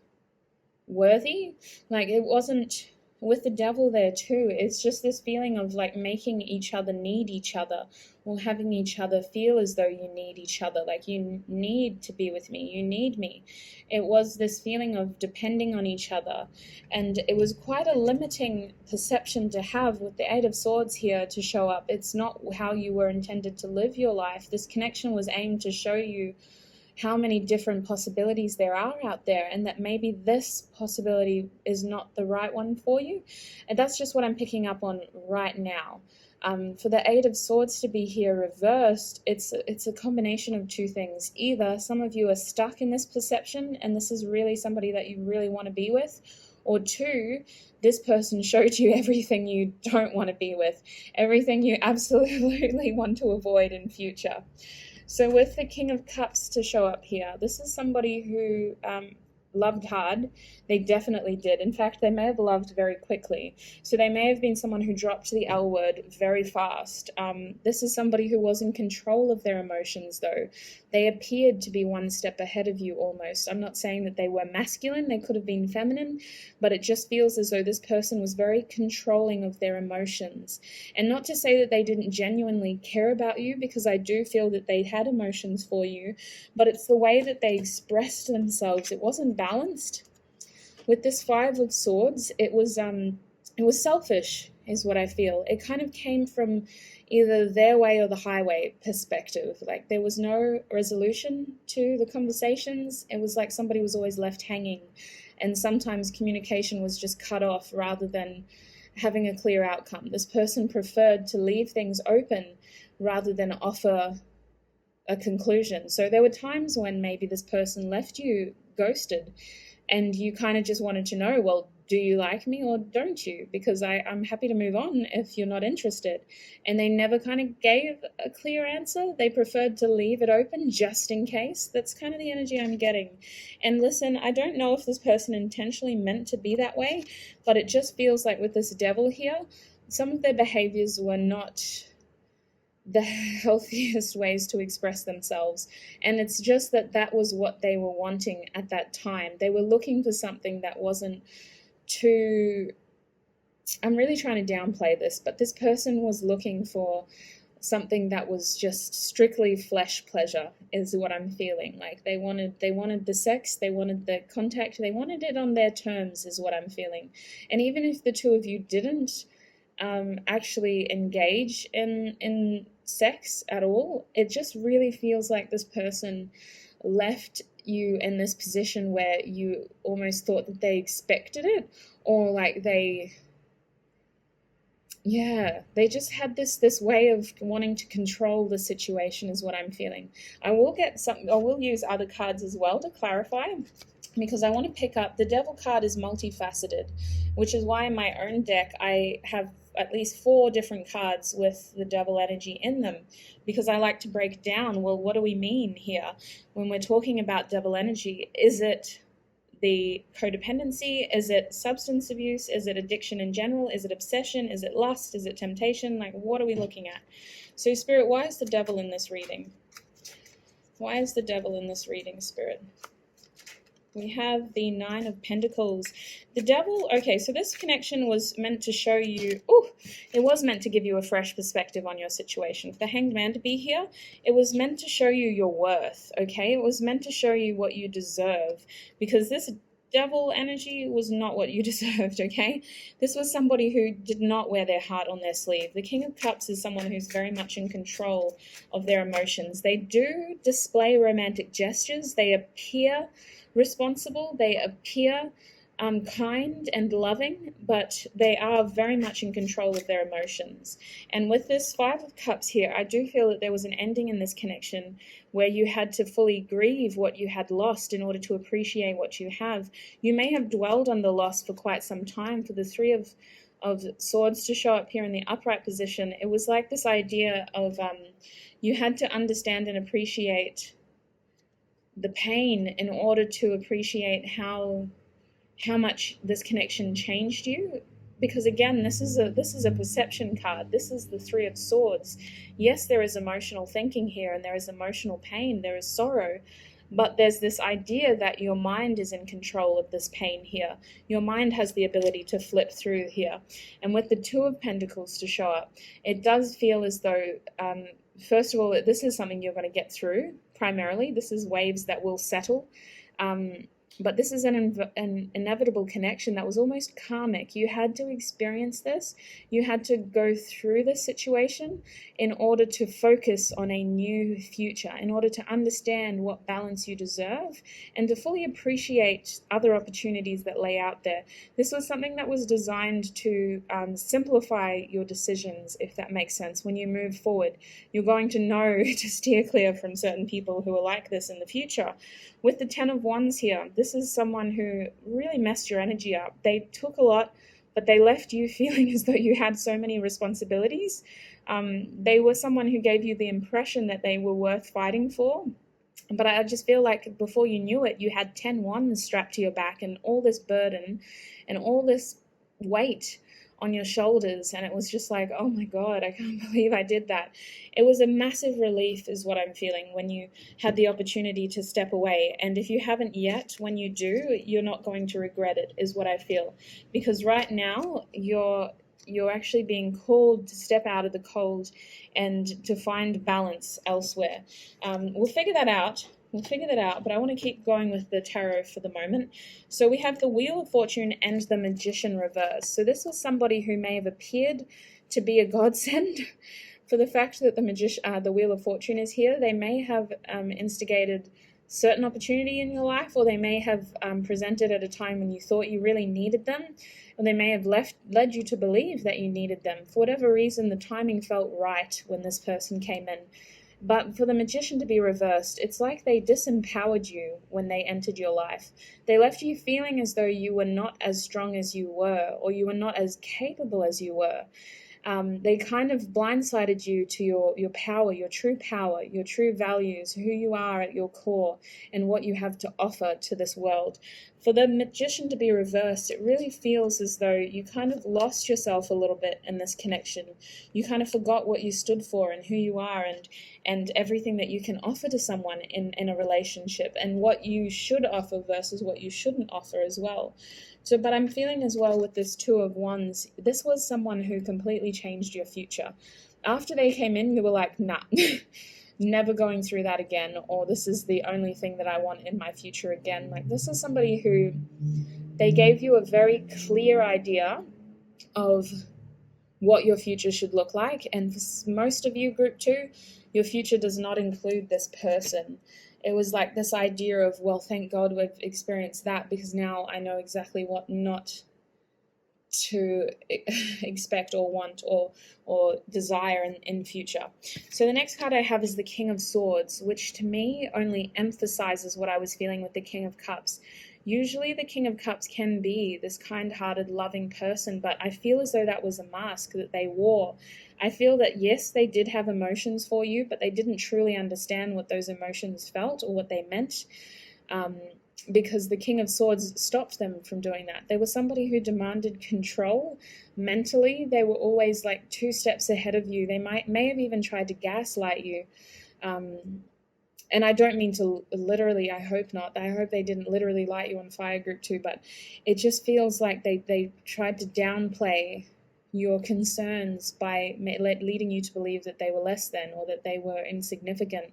worthy. Like, it wasn't, with the Devil there too, it's just this feeling of like making each other need each other, or having each other feel as though you need each other, like you need to be with me, you need me. It was this feeling of depending on each other, and it was quite a limiting perception to have with the Eight of Swords here to show up. It's not how you were intended to live your life. This connection was aimed to show you how many different possibilities there are out there, and that maybe this possibility is not the right one for you. And that's just what I'm picking up on right now. For the Eight of Swords to be here reversed, it's a combination of two things. Either some of you are stuck in this perception and this is really somebody that you really want to be with, or two, this person showed you everything you don't want to be with, everything you absolutely want to avoid in future. So with the King of Cups to show up here, this is somebody who loved hard. They definitely did. In fact, they may have loved very quickly. So they may have been someone who dropped the L word very fast. This is somebody who was in control of their emotions, though. They appeared to be one step ahead of you almost. I'm not saying that they were masculine. They could have been feminine, but it just feels as though this person was very controlling of their emotions. And not to say that they didn't genuinely care about you, because I do feel that they had emotions for you, but it's the way that they expressed themselves. It wasn't balanced. With this Five of Swords, it was selfish, is what I feel. It kind of came from either their way or the highway perspective. Like, there was no resolution to the conversations. It was like somebody was always left hanging, and sometimes communication was just cut off rather than having a clear outcome. This person preferred to leave things open rather than offer a conclusion. So there were times when maybe this person left you ghosted, and you kind of just wanted to know, well, do you like me or don't you? Because I'm happy to move on if you're not interested. And they never kind of gave a clear answer. They preferred to leave it open just in case. That's kind of the energy I'm getting. And listen, I don't know if this person intentionally meant to be that way, but it just feels like with this Devil here, some of their behaviors were not the healthiest ways to express themselves. And it's just that was what they were wanting at that time. They were looking for something that wasn't too, I'm really trying to downplay this, but this person was looking for something that was just strictly flesh pleasure, is what I'm feeling. Like, they wanted the sex, they wanted the contact, they wanted it on their terms, is what I'm feeling. And even if the two of you didn't actually engage in sex at all, it just really feels like this person left you in this position where you almost thought that they expected it, or like they Yeah, they just had this way of wanting to control the situation is what I'm feeling. I will use other cards as well to clarify, because I want to pick up the devil card is multifaceted, which is why in my own deck I have at least 4 different cards with the devil energy in them, because I like to break down, well, what do we mean here when we're talking about devil energy? Is it the codependency? Is it substance abuse? Is it addiction in general? Is it obsession? Is it lust? Is it temptation? Like, what are we looking at? So, Spirit, why is the devil in this reading? Why is the devil in this reading, Spirit? We have the Nine of Pentacles. The devil, okay, so this connection was meant to show you, it was meant to give you a fresh perspective on your situation. For the Hanged Man to be here, it was meant to show you your worth, okay? It was meant to show you what you deserve, because this devil energy was not what you deserved, okay? This was somebody who did not wear their heart on their sleeve. The King of Cups is someone who's very much in control of their emotions. They do display romantic gestures. They appear responsible, they appear kind and loving, but they are very much in control of their emotions. And with this Five of Cups here, I do feel that there was an ending in this connection where you had to fully grieve what you had lost in order to appreciate what you have. You may have dwelled on the loss for quite some time. For the Three of Swords to show up here in the upright position, it was like this idea of you had to understand and appreciate the pain in order to appreciate how much this connection changed you. Because again, this is a perception card. This is the Three of Swords. Yes, there is emotional thinking here, and there is emotional pain, there is sorrow, but there's this idea that your mind is in control of this pain here. Your mind has the ability to flip through here. And with the Two of Pentacles to show up, it does feel as though first of all, this is something you're going to get through primarily. This is waves that will settle. But this is an inevitable connection that was almost karmic. You had to experience this. You had to go through this situation in order to focus on a new future, in order to understand what balance you deserve, and to fully appreciate other opportunities that lay out there. This was something that was designed to simplify your decisions, if that makes sense. When you move forward, you're going to know to steer clear from certain people who are like this in the future. With the Ten of Wands here, this is someone who really messed your energy up. They took a lot, but they left you feeling as though you had so many responsibilities. They were someone who gave you the impression that they were worth fighting for. But I just feel like before you knew it, you had 10 wands strapped to your back and all this burden and all this weight on your shoulders, and it was just like, oh my God, I can't believe I did that. It was a massive relief is what I'm feeling when you had the opportunity to step away. And if you haven't yet, when you do, you're not going to regret it, is what I feel. Because right now, you're actually being called to step out of the cold and to find balance elsewhere. We'll figure that out. But I want to keep going with the tarot for the moment. So we have the Wheel of Fortune and the Magician reverse. So this was somebody who may have appeared to be a godsend. For the fact that the Wheel of Fortune is here, they may have instigated certain opportunity in your life, or they may have presented at a time when you thought you really needed them, or they may have led you to believe that you needed them. For whatever reason, the timing felt right when this person came in. But for the Magician to be reversed, it's like they disempowered you when they entered your life. They left you feeling as though you were not as strong as you were, or you were not as capable as you were. They kind of blindsided you to your power, your true values, who you are at your core, and what you have to offer to this world. For the Magician to be reversed, it really feels as though you kind of lost yourself a little bit in this connection. You kind of forgot what you stood for and who you are, and everything that you can offer to someone in a relationship, and what you should offer versus what you shouldn't offer as well. So, but I'm feeling as well with this Two of Wands, this was someone who completely changed your future. After they came in, you were like, nah, never going through that again, or this is the only thing that I want in my future again. Like, this is somebody who, they gave you a very clear idea of what your future should look like. And for most of you, group 2, your future does not include this person. It was like this idea of, well, thank God we've experienced that, because now I know exactly what not to expect or want or desire in future. So the next card I have is the King of Swords, which to me only emphasizes what I was feeling with the King of Cups. Usually the King of Cups can be this kind-hearted, loving person, but I feel as though that was a mask that they wore. I feel that, yes, they did have emotions for you, but they didn't truly understand what those emotions felt or what they meant, because the King of Swords stopped them from doing that. They were somebody who demanded control mentally. They were always like 2 steps ahead of you. They may have even tried to gaslight you. And I don't mean to literally, I hope not. I hope they didn't literally light you on fire, Group 2, but it just feels like they tried to downplay your concerns by leading you to believe that they were less than or that they were insignificant.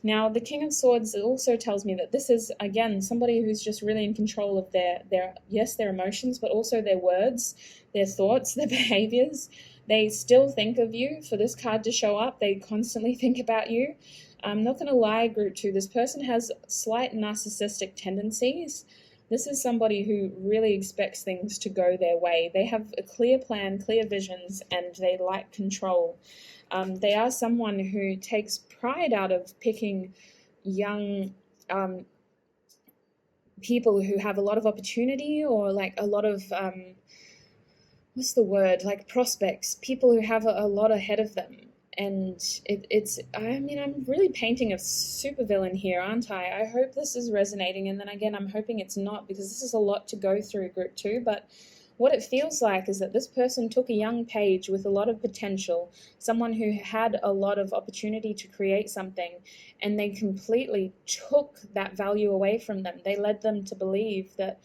Now, the King of Swords also tells me that this is, again, somebody who's just really in control of their emotions, but also their words, their thoughts, their behaviors. They still think of you. For this card to show up, they constantly think about you. I'm not going to lie, Group 2, this person has slight narcissistic tendencies. This is somebody who really expects things to go their way. They have a clear plan, clear visions, and they like control. They are someone who takes pride out of picking young people who have a lot of opportunity, or like a lot of, like prospects, people who have a lot ahead of them. And I'm really painting a supervillain here, aren't I? I hope this is resonating, and then again, I'm hoping it's not, because this is a lot to go through, Group 2, but what it feels like is that this person took a young page with a lot of potential, someone who had a lot of opportunity to create something, and they completely took that value away from them. They led them to believe that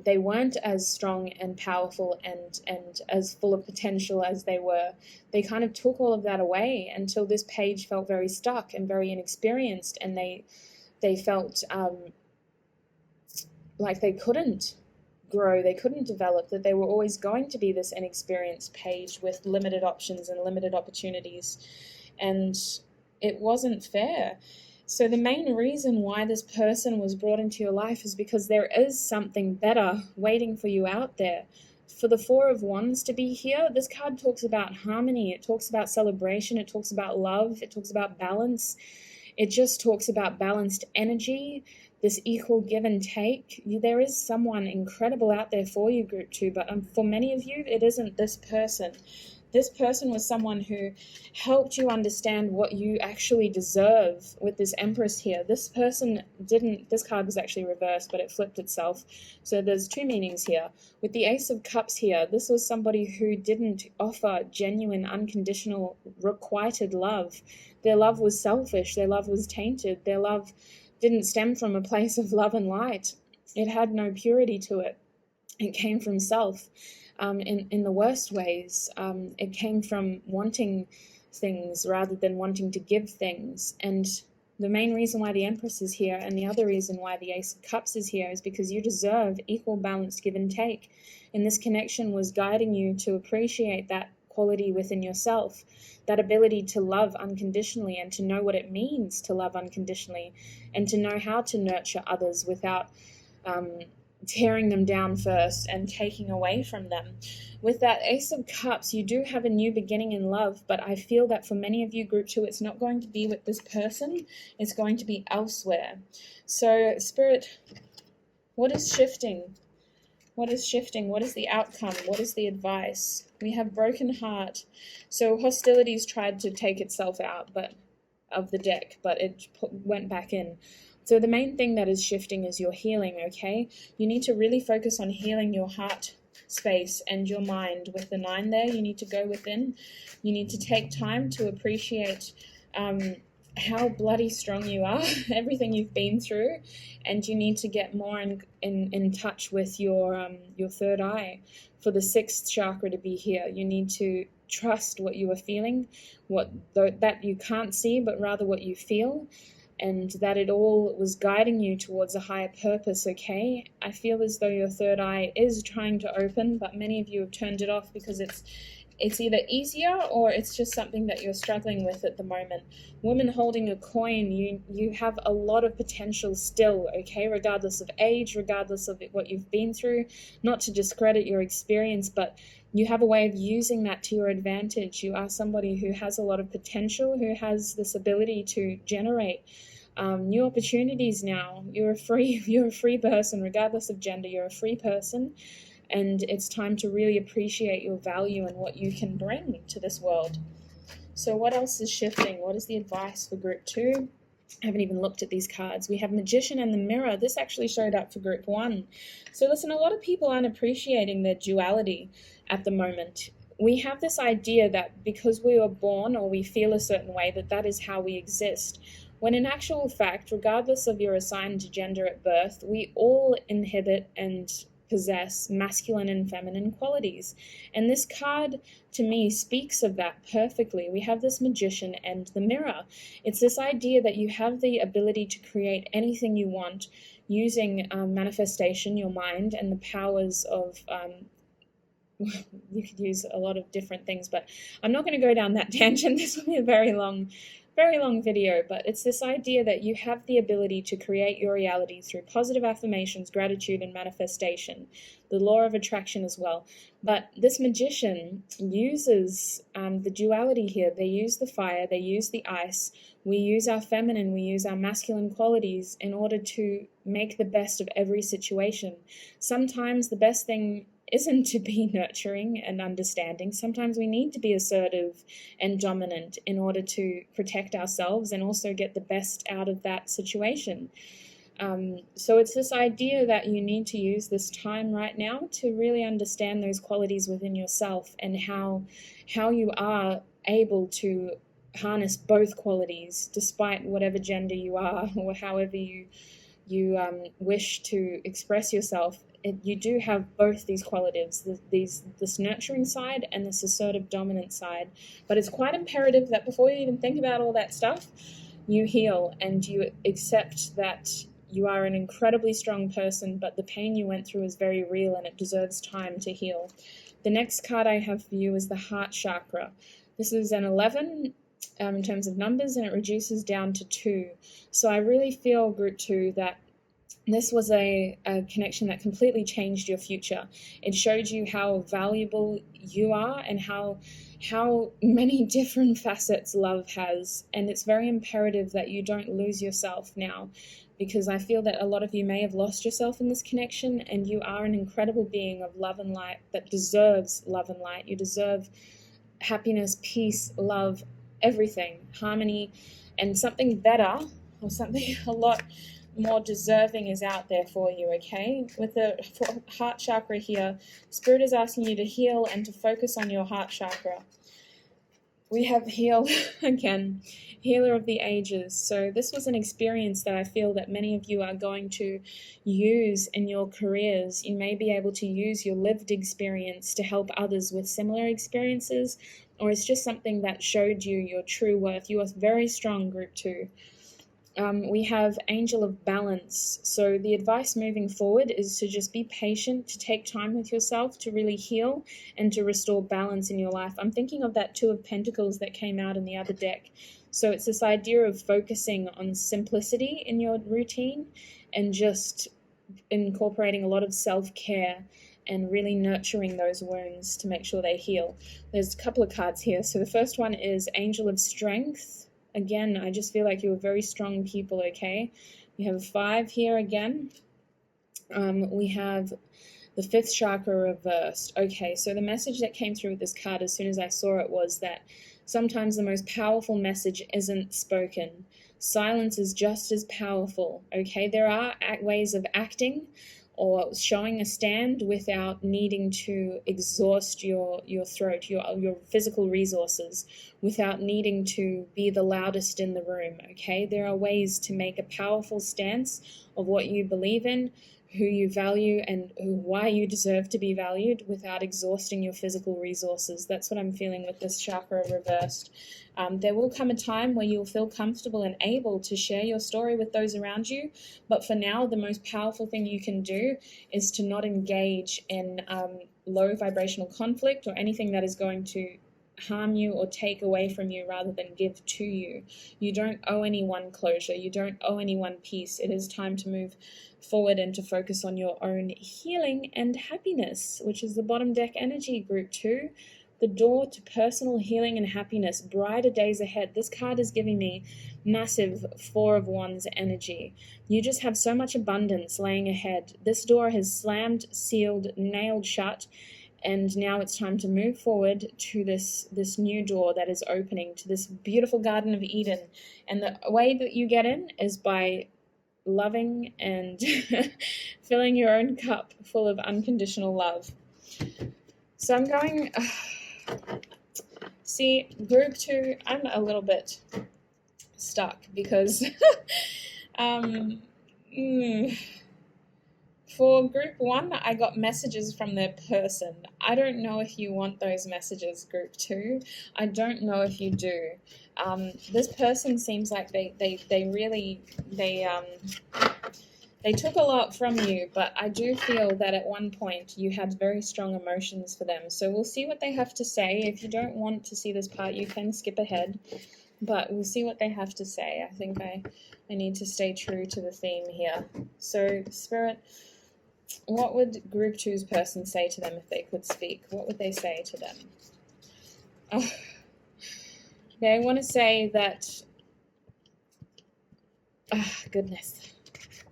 they weren't as strong and powerful and as full of potential as they were. They kind of took all of that away until this page felt very stuck and very inexperienced, and they felt like they couldn't grow, they couldn't develop, that they were always going to be this inexperienced page with limited options and limited opportunities, and it wasn't fair. So the main reason why this person was brought into your life is because there is something better waiting for you out there. For the Four of Wands to be here, this card talks about harmony, it talks about celebration, it talks about love, it talks about balance. It just talks about balanced energy, this equal give and take. There is someone incredible out there for you, Group 2, but for many of you, it isn't this person. This person was someone who helped you understand what you actually deserve with this Empress here. This person didn't, this card was actually reversed, but it flipped itself. So there's 2 meanings here. With the Ace of Cups here, this was somebody who didn't offer genuine, unconditional, requited love. Their love was selfish. Their love was tainted. Their love didn't stem from a place of love and light. It had no purity to it. It came from self. In the worst ways. It came from wanting things rather than wanting to give things. And the main reason why the Empress is here, and the other reason why the Ace of Cups is here, is because you deserve equal, balanced give and take. And this connection was guiding you to appreciate that quality within yourself, that ability to love unconditionally and to know what it means to love unconditionally, and to know how to nurture others without tearing them down first and taking away from them. With that Ace of Cups, you do have a new beginning in love, but I feel that for many of you, Group 2, it's not going to be with this person, it's going to be elsewhere. So, Spirit, what is shifting? What is shifting? What is the outcome? What is the advice? We have broken heart. So hostilities tried to take itself out of the deck, but it went back in. So the main thing that is shifting is your healing, okay? You need to really focus on healing your heart space and your mind. With the 9 there, you need to go within. You need to take time to appreciate how bloody strong you are, everything you've been through, and you need to get more in touch with your third eye. For the 6th chakra to be here, you need to trust what you are feeling, that you can't see, but rather what you feel, and that it all was guiding you towards a higher purpose, okay? I feel as though your third eye is trying to open, but many of you have turned it off because it's either easier or it's just something that you're struggling with at the moment. Woman holding a coin, you have a lot of potential still, okay, regardless of age, regardless of what you've been through. Not to discredit your experience, but you have a way of using that to your advantage. You are somebody who has a lot of potential, who has this ability to generate new opportunities now. You're a free person, regardless of gender. You're a free person, and it's time to really appreciate your value and what you can bring to this world. So what else is shifting? What is the advice for group 2? I haven't even looked at these cards. We have Magician and the Mirror. This actually showed up for group 1. So listen, a lot of people aren't appreciating their duality at the moment. We have this idea that because we were born or we feel a certain way, that is how we exist. When in actual fact, regardless of your assigned gender at birth, we all inhibit and possess masculine and feminine qualities. And this card, to me, speaks of that perfectly. We have this Magician and the Mirror. It's this idea that you have the ability to create anything you want using manifestation, your mind, and the powers of you could use a lot of different things, but I'm not going to go down that tangent. This will be a very long video, but it's this idea that you have the ability to create your reality through positive affirmations, gratitude, and manifestation, the law of attraction as well. But this Magician uses the duality here. They use the fire, they use the ice. We use our feminine, we use our masculine qualities in order to make the best of every situation. Sometimes the best thing isn't to be nurturing and understanding. Sometimes we need to be assertive and dominant in order to protect ourselves and also get the best out of that situation. So it's this idea that you need to use this time right now to really understand those qualities within yourself and how you are able to harness both qualities despite whatever gender you are or however you wish to express yourself. You do have both these qualities, this nurturing side and this assertive dominant side. But it's quite imperative that before you even think about all that stuff, you heal and you accept that you are an incredibly strong person, but the pain you went through is very real and it deserves time to heal. The next card I have for you is the Heart Chakra. This is an 11 in terms of numbers, and it reduces down to 2. So I really feel, group 2, that this was a connection that completely changed your future. It showed you how valuable you are and how many different facets love has. And it's very imperative that you don't lose yourself now, because I feel that a lot of you may have lost yourself in this connection, and you are an incredible being of love and light that deserves love and light. You deserve happiness, peace, love, everything, harmony, and something better, or something a lot more deserving is out there for you, okay? With the heart chakra here, Spirit is asking you to heal and to focus on your heart chakra. We have heal again, healer of the ages. So this was an experience that I feel that many of you are going to use in your careers. You may be able to use your lived experience to help others with similar experiences, or it's just something that showed you your true worth. You are very strong, group 2. We have Angel of Balance. So the advice moving forward is to just be patient, to take time with yourself, to really heal and to restore balance in your life. I'm thinking of that 2 of Pentacles that came out in the other deck. So it's this idea of focusing on simplicity in your routine and just incorporating a lot of self-care and really nurturing those wounds to make sure they heal. There's a couple of cards here. So the first one is Angel of Strength. Again, I just feel like you're very strong people, okay? We have a 5 here again. We have the 5th chakra reversed. Okay, so the message that came through with this card as soon as I saw it was that sometimes the most powerful message isn't spoken. Silence is just as powerful, okay? There are ways of acting or showing a stand without needing to exhaust your throat, your physical resources, without needing to be the loudest in the room, okay? There are ways to make a powerful stance of what you believe in, who you value, and why you deserve to be valued without exhausting your physical resources. That's what I'm feeling with this chakra reversed. There will come a time where you'll feel comfortable and able to share your story with those around you, but for now, the most powerful thing you can do is to not engage in low vibrational conflict or anything that is going to harm you or take away from you rather than give to you. You don't owe anyone closure. You don't owe anyone peace. It is time to move forward and to focus on your own healing and happiness, which is the bottom deck energy, group 2. The door to personal healing and happiness, brighter days ahead. This card is giving me massive 4 of Wands energy. You just have so much abundance laying ahead. This door has slammed, sealed, nailed shut, and now it's time to move forward to this new door that is opening, to this beautiful Garden of Eden. And the way that you get in is by loving and filling your own cup full of unconditional love. So I'm going... See, group 2, I'm a little bit stuck because for group 1, I got messages from their person. I don't know if you want those messages, group 2. I don't know if you do. This person seems like they took a lot from you, but I do feel that at one point you had very strong emotions for them. So we'll see what they have to say. If you don't want to see this part, you can skip ahead, but we'll see what they have to say. I think I need to stay true to the theme here. So, Spirit, what would group 2's person say to them if they could speak? What would they say to them? Oh, they want to say that, goodness,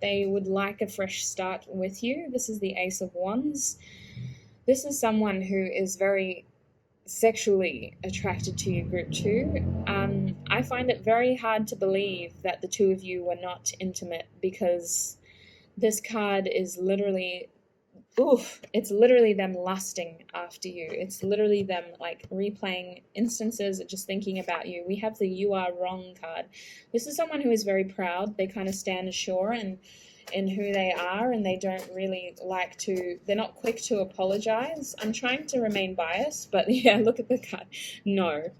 they would like a fresh start with you. This is the Ace of Wands. This is someone who is very sexually attracted to you, group 2. I find it very hard to believe that the two of you were not intimate, because this card is literally, it's literally them lusting after you. It's literally them like replaying instances, just thinking about you. We have the You Are Wrong card. This is someone who is very proud. They kind of stand ashore in who they are, and they don't really like to, they're not quick to apologize. I'm trying to remain biased, but yeah, look at the card. No.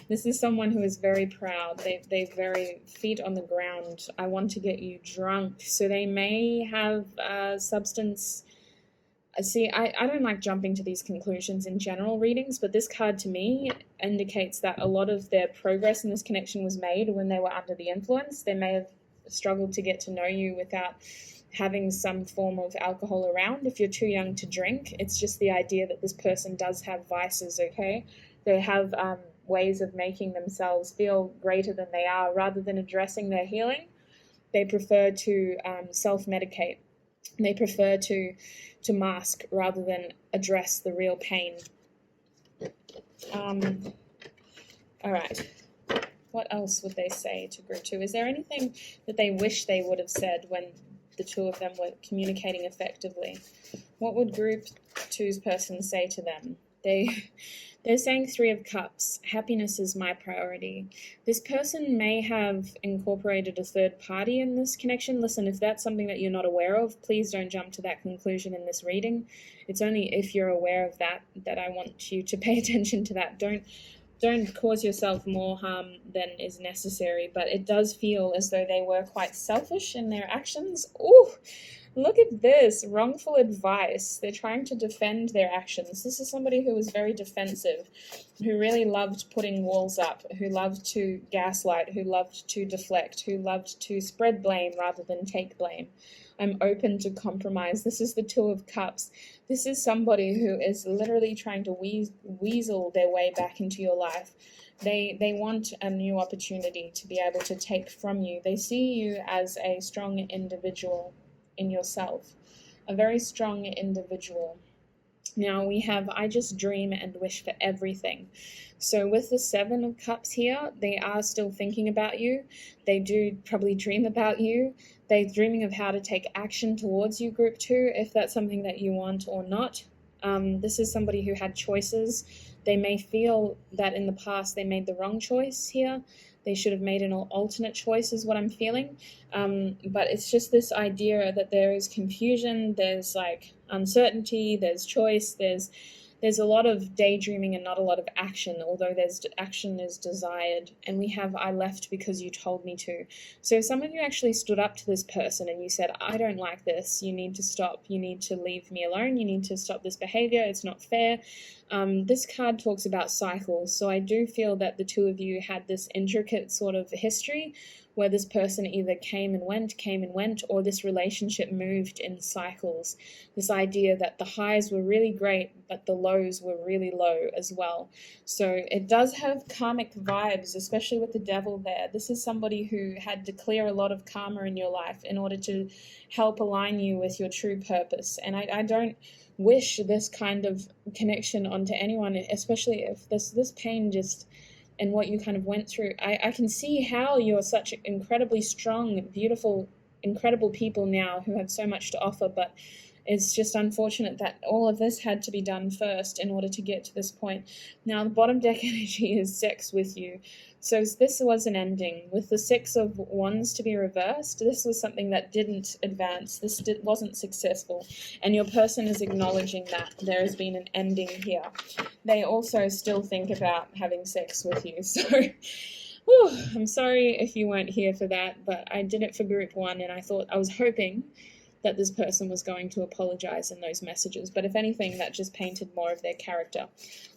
This is someone who is very proud. They're very feet on the ground. I want to get you drunk. So they may have substance. See, I don't like jumping to these conclusions in general readings, but this card to me indicates that a lot of their progress in this connection was made when they were under the influence. They may have struggled to get to know you without having some form of alcohol around. If you're too young to drink, it's just the idea that this person does have vices, okay? They have ways of making themselves feel greater than they are. Rather than addressing their healing, they prefer to self-medicate. They prefer to mask rather than address the real pain. All right. What else would they say to group 2? Is there anything that they wish they would have said when the two of them were communicating effectively? What would group 2's person say to them? They're saying 3 of Cups. Happiness is my priority. This person may have incorporated a third party in this connection. Listen, if that's something that you're not aware of, please don't jump to that conclusion in this reading. It's only if you're aware of that I want you to pay attention to that. Don't cause yourself more harm than is necessary, but it does feel as though they were quite selfish in their actions. Ooh, look at this, wrongful advice. They're trying to defend their actions. This is somebody who was very defensive, who really loved putting walls up, who loved to gaslight, who loved to deflect, who loved to spread blame rather than take blame. I'm open to compromise. This is the 2 of Cups. This is somebody who is literally trying to weasel their way back into your life. They want a new opportunity to be able to take from you. They see you as a strong individual in yourself, a very strong individual. Now we have I just dream and wish for everything. So with the 7 of Cups here, they are still thinking about you. They do probably dream about you. They're dreaming of how to take action towards you, group 2, if that's something that you want or not. This is somebody who had choices. They may feel that in the past they made the wrong choice here. They should have made an alternate choice is what I'm feeling. But it's just this idea that there is confusion, there's like uncertainty, there's choice, there's there's a lot of daydreaming and not a lot of action, although action is desired. And we have I left because you told me to. So if some of you actually stood up to this person and you said, I don't like this, you need to stop, you need to leave me alone, you need to stop this behavior, it's not fair. This card talks about cycles, so I do feel that the two of you had this intricate sort of history where this person either came and went, or this relationship moved in cycles. This idea that the highs were really great, but the lows were really low as well. So it does have karmic vibes, especially with the devil there. This is somebody who had to clear a lot of karma in your life in order to help align you with your true purpose. And I don't wish this kind of connection onto anyone, especially if this pain just and what you kind of went through. I can see how you're such incredibly strong, beautiful, incredible people now who have so much to offer, but it's just unfortunate that all of this had to be done first in order to get to this point. Now, the bottom deck energy is sex with you. So this was an ending. With the Six of Wands to be reversed, this was something that didn't advance. This wasn't successful. And your person is acknowledging that there has been an ending here. They also still think about having sex with you. So I'm sorry if you weren't here for that, but I did it for group 1, and I was hoping that this person was going to apologize in those messages. But if anything, that just painted more of their character.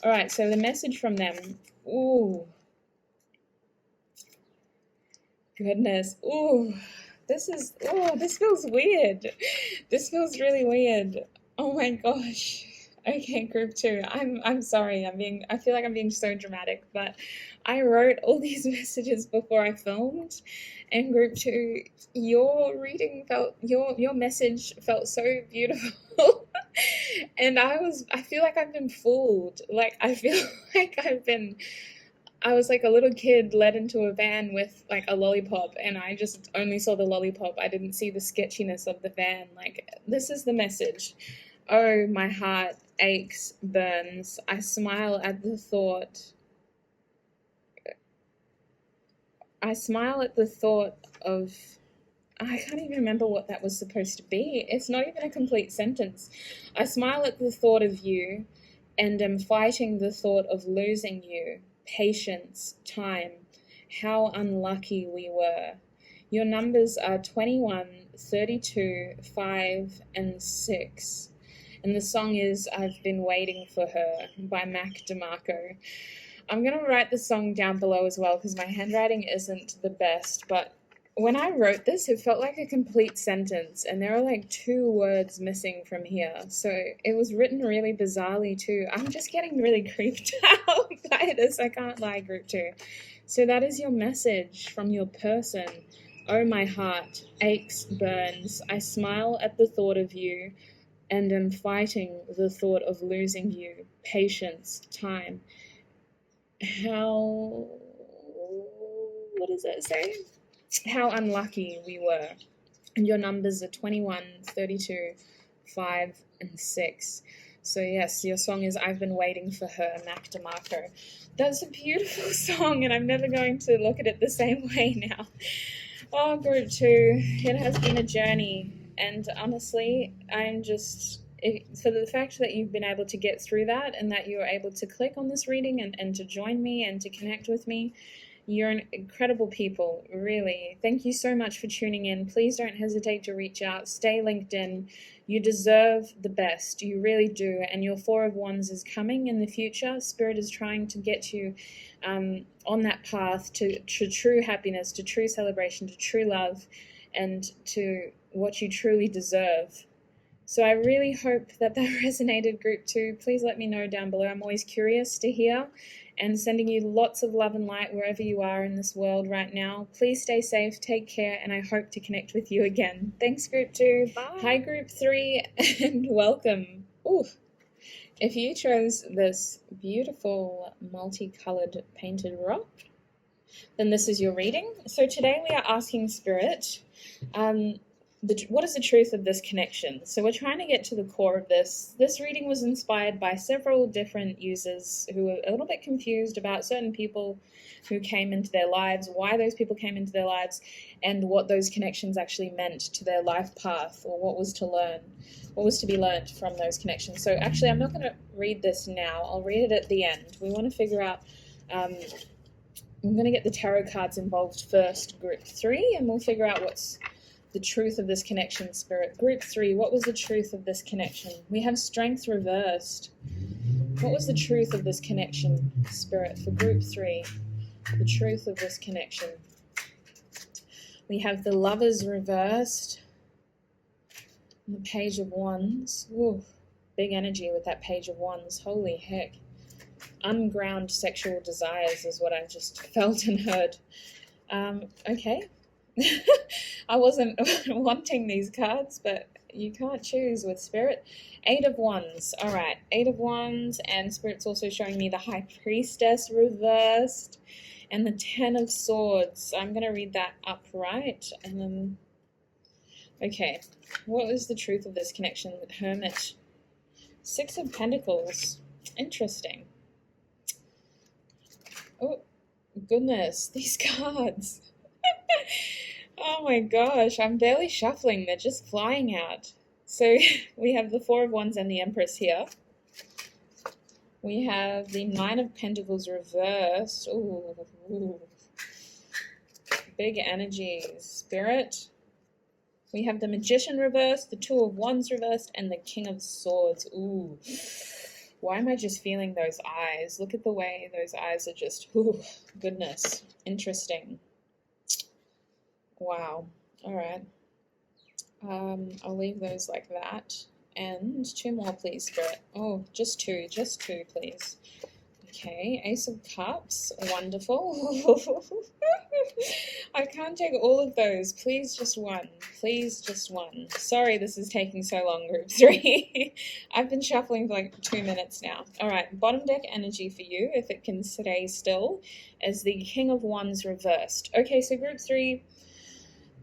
All right, so the message from them. Ooh. Goodness. Ooh. This feels weird. This feels really weird. Oh my gosh. Okay, group 2. I'm sorry. I feel like I'm being so dramatic, but I wrote all these messages before I filmed, and group 2, your message felt so beautiful. And I feel like I've been fooled. Like I feel like I was like a little kid led into a van with like a lollipop, and I just only saw the lollipop. I didn't see the sketchiness of the van. Like, this is the message. Oh, my heart aches, burns. I smile at the thought. Of, I can't even remember what that was supposed to be. It's not even a complete sentence. I smile at the thought of you and am fighting the thought of losing you. Patience, time, how unlucky we were. Your numbers are 21, 32, 5, and 6. And the song is I've Been Waiting for Her by Mac DeMarco. I'm going to write the song down below as well because my handwriting isn't the best, but when I wrote this, it felt like a complete sentence, and there are like 2 words missing from here. So it was written really bizarrely too. I'm just getting really creeped out by this. I can't lie, group 2. So that is your message from your person. Oh, my heart aches, burns. I smile at the thought of you and am fighting the thought of losing you. Patience, time. What does that say? How unlucky we were. And your numbers are 21, 32, 5, and 6. So yes, your song is I've Been Waiting for Her, Mac DeMarco. That's a beautiful song, and I'm never going to look at it the same way now. Oh, group 2, it has been a journey, and honestly, for the fact that you've been able to get through that and that you're able to click on this reading and to join me and to connect with me, you're an incredible people, really. Thank you so much for tuning in. Please don't hesitate to reach out. Stay linked in. You deserve the best. You really do. And your 4 of Wands is coming in the future. Spirit is trying to get you on that path to true happiness, to true celebration, to true love, and to what you truly deserve. So I really hope that resonated, group 2. Please let me know down below. I'm always curious to hear, and sending you lots of love and light wherever you are in this world right now. Please stay safe, take care, and I hope to connect with you again. Thanks, group 2. Bye. Hi, group 3, and welcome. Ooh. If you chose this beautiful multicolored painted rock, then this is your reading. So today we are asking Spirit, what is the truth of this connection? So we're trying to get to the core of this. This reading was inspired by several different users who were a little bit confused about certain people who came into their lives, why those people came into their lives, and what those connections actually meant to their life path, or what was to be learned from those connections. So actually, I'm not going to read this now. I'll read it at the end. We want to figure out, I'm going to get the tarot cards involved first, group 3, and we'll figure out what's the truth of this connection, Spirit. Group 3, what was the truth of this connection? We have strength reversed. What was the truth of this connection, Spirit, for group 3? The truth of this connection. We have the Lovers reversed. And the Page of Wands. Ooh, big energy with that Page of Wands. Holy heck. Unground sexual desires is what I just felt and heard. Okay. I wasn't wanting these cards, but you can't choose with Spirit. 8 of Wands. All right, 8 of Wands, and Spirit's also showing me the High Priestess reversed and the 10 of Swords. I'm going to read that upright, and then, okay, what was the truth of this connection with Hermit? 6 of Pentacles. Interesting. Oh, goodness, these cards. Oh my gosh, I'm barely shuffling. They're just flying out. So we have the 4 of Wands and the Empress here. We have the 9 of Pentacles reversed. Ooh. Big energies. Spirit. We have the Magician reversed, the 2 of Wands reversed, and the King of Swords. Ooh. Why am I just feeling those eyes? Look at the way those eyes are just, ooh, goodness. Interesting. Wow. All right. I'll leave those like that. And 2 more, please, Spirit. Oh, just two, please. Okay, Ace of Cups. Wonderful. I can't take all of those. Please, just one. Please, just one. Sorry this is taking so long, group 3. I've been shuffling for like 2 minutes now. All right, bottom deck energy for you, if it can stay still, as the King of Wands reversed. Okay, so group 3,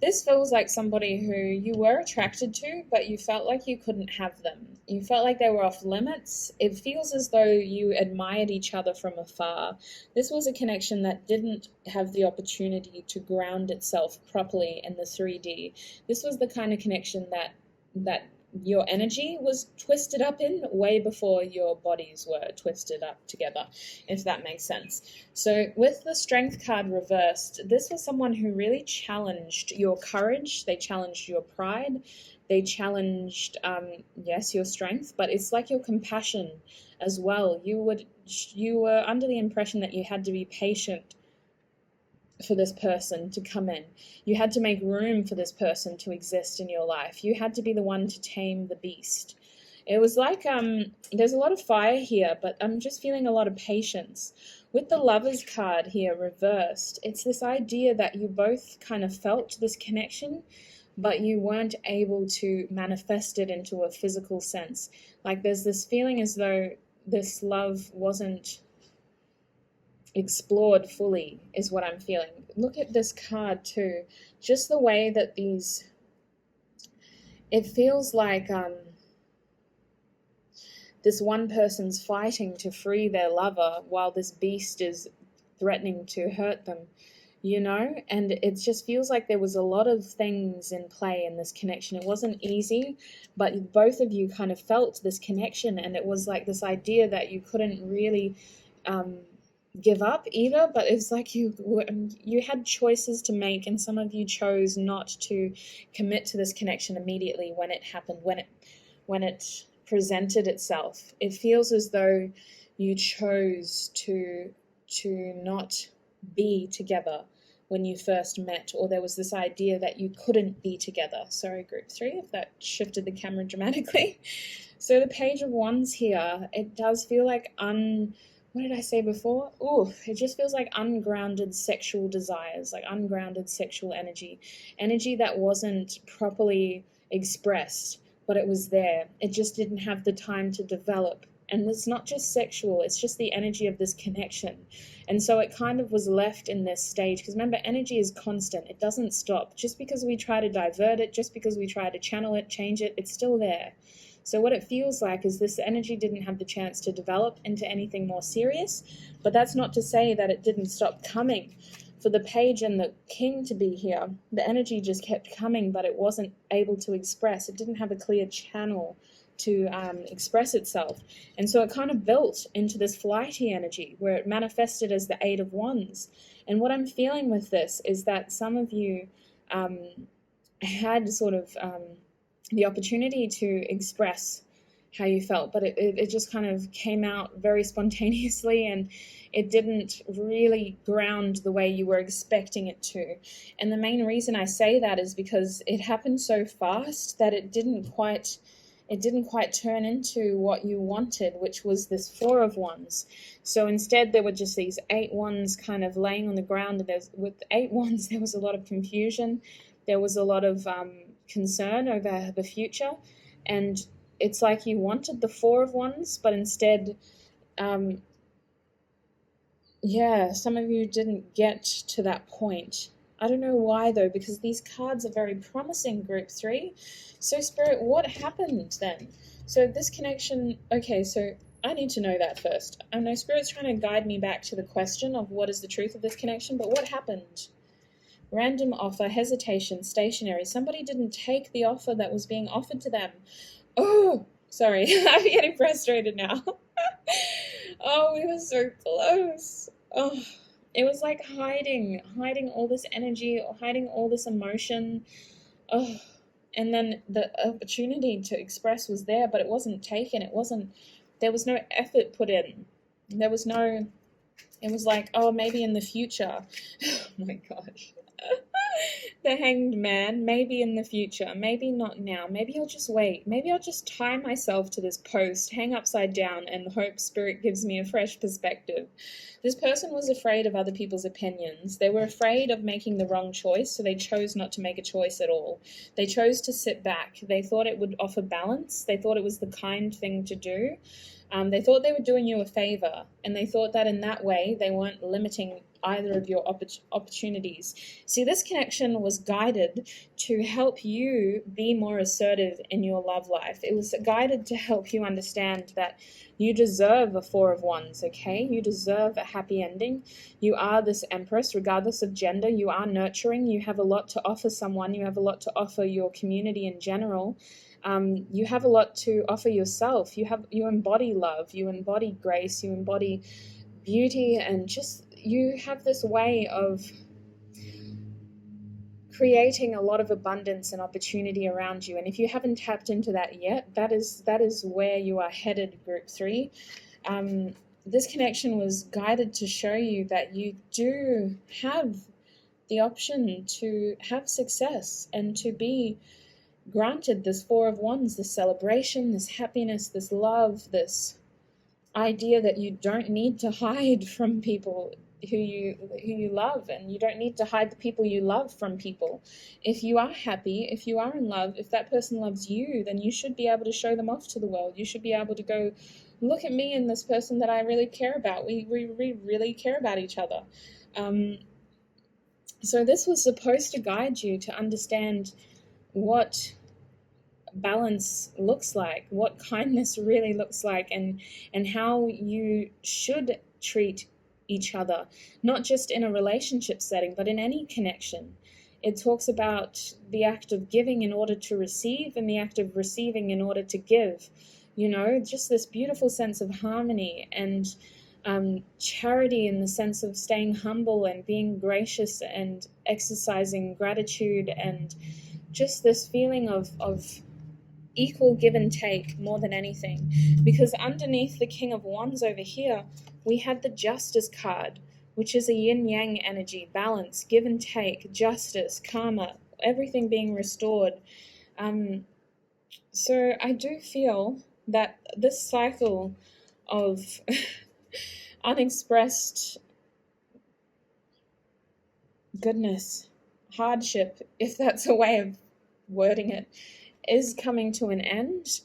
this feels like somebody who you were attracted to, but you felt like you couldn't have them. You felt like they were off limits. It feels as though you admired each other from afar. This was a connection that didn't have the opportunity to ground itself properly in the 3D. This was the kind of connection that your energy was twisted up in way before your bodies were twisted up together, if that makes sense. So with the Strength card reversed, this was someone who really challenged your courage. They challenged your pride. They challenged, yes, your strength, but it's like your compassion as well. You were under the impression that you had to be patient for this person to come in. You had to make room for this person to exist in your life. You had to be the one to tame the beast. It was like, there's a lot of fire here, but I'm just feeling a lot of patience. With the Lovers card here reversed, it's this idea that you both kind of felt this connection, but you weren't able to manifest it into a physical sense. Like there's this feeling as though this love wasn't explored fully, is what I'm feeling. Look at this card too. Just the way that it feels like this one person's fighting to free their lover while this beast is threatening to hurt them, you know? And it just feels like there was a lot of things in play in this connection. It wasn't easy, but both of you kind of felt this connection, and it was like this idea that you couldn't really give up either, but it's like you had choices to make, and some of you chose not to commit to this connection immediately when it happened, when it presented itself. It feels as though you chose to not be together when you first met, or there was this idea that you couldn't be together. Sorry, group 3, if that shifted the camera dramatically. So the Page of Wands here, it does feel like what did I say before? Ooh, it just feels like ungrounded sexual desires, like ungrounded sexual energy that wasn't properly expressed, but it was there. It just didn't have the time to develop And it's not just sexual, it's just the energy of this connection. And so it kind of was left in this stage, because remember, energy is constant. It doesn't stop. Just because we try to divert it, just because we try to channel it, change it, it's still there. So what it feels like is this energy didn't have the chance to develop into anything more serious, but that's not to say that it didn't stop coming. For the page and the king to be here, the energy just kept coming, but it wasn't able to express. It didn't have a clear channel to express itself. And so it kind of built into this flighty energy where it manifested as the Eight of Wands. And what I'm feeling with this is that some of you had sort of the opportunity to express how you felt, but it just kind of came out very spontaneously, and it didn't really ground the way you were expecting it to. And the main reason I say that is because it happened so fast that it didn't quite turn into what you wanted, which was this Four of Wands. So instead there were just these 8 wands kind of laying on the ground. With 8 wands there was a lot of confusion, there was a lot of concern over the future, and it's like you wanted the Four of Wands, but instead some of you didn't get to that point. I don't know why though, because these cards are very promising, group 3. So Spirit, what happened then? So this connection, okay, so I need to know that first. I know Spirit's trying to guide me back to the question of what is the truth of this connection, but what happened? Random offer, hesitation, stationary. Somebody didn't take the offer that was being offered to them. Oh, sorry, I'm getting frustrated now. Oh, we were so close. Oh, it was like hiding all this energy, hiding all this emotion. Oh, and then the opportunity to express was there, but it wasn't taken. There was no effort put in. It was like, oh, maybe in the future. Oh my gosh. The Hanged Man, maybe in the future, maybe not now, maybe I'll just wait, maybe I'll just tie myself to this post, hang upside down, and hope Spirit gives me a fresh perspective. This person was afraid of other people's opinions. They were afraid of making the wrong choice, so they chose not to make a choice at all. They chose to sit back. They thought it would offer balance. They thought it was the kind thing to do. They thought they were doing you a favor, and they thought that in that way they weren't limiting either of your opportunities. See, this connection was guided to help you be more assertive in your love life. It was guided to help you understand that you deserve a Four of Wands, okay? You deserve a happy ending. You are this Empress, regardless of gender. You are nurturing. You have a lot to offer someone. You have a lot to offer your community in general. You have a lot to offer yourself. You embody love. You embody grace. You embody beauty, and just you have this way of creating a lot of abundance and opportunity around you. And if you haven't tapped into that yet, that is where you are headed, group 3. This connection was guided to show you that you do have the option to have success and to be granted this Four of Wands, this celebration, this happiness, this love, this idea that you don't need to hide from people who you love, and you don't need to hide the people you love from people. If you are happy, if you are in love, if that person loves you, then you should be able to show them off to the world. You should be able to go, look at me and this person that I really care about. We really care about each other. So this was supposed to guide you to understand what balance looks like, what kindness really looks like, and how you should treat each other, not just in a relationship setting, but in any connection. It talks about the act of giving in order to receive, and the act of receiving in order to give. You know, just this beautiful sense of harmony and charity, in the sense of staying humble and being gracious and exercising gratitude, and just this feeling of equal give and take more than anything. Because underneath the King of Wands over here, we had the Justice card, which is a yin-yang energy, balance, give and take, justice, karma, everything being restored. So I do feel that this cycle of unexpressed goodness, hardship, if that's a way of wording it, is coming to an end.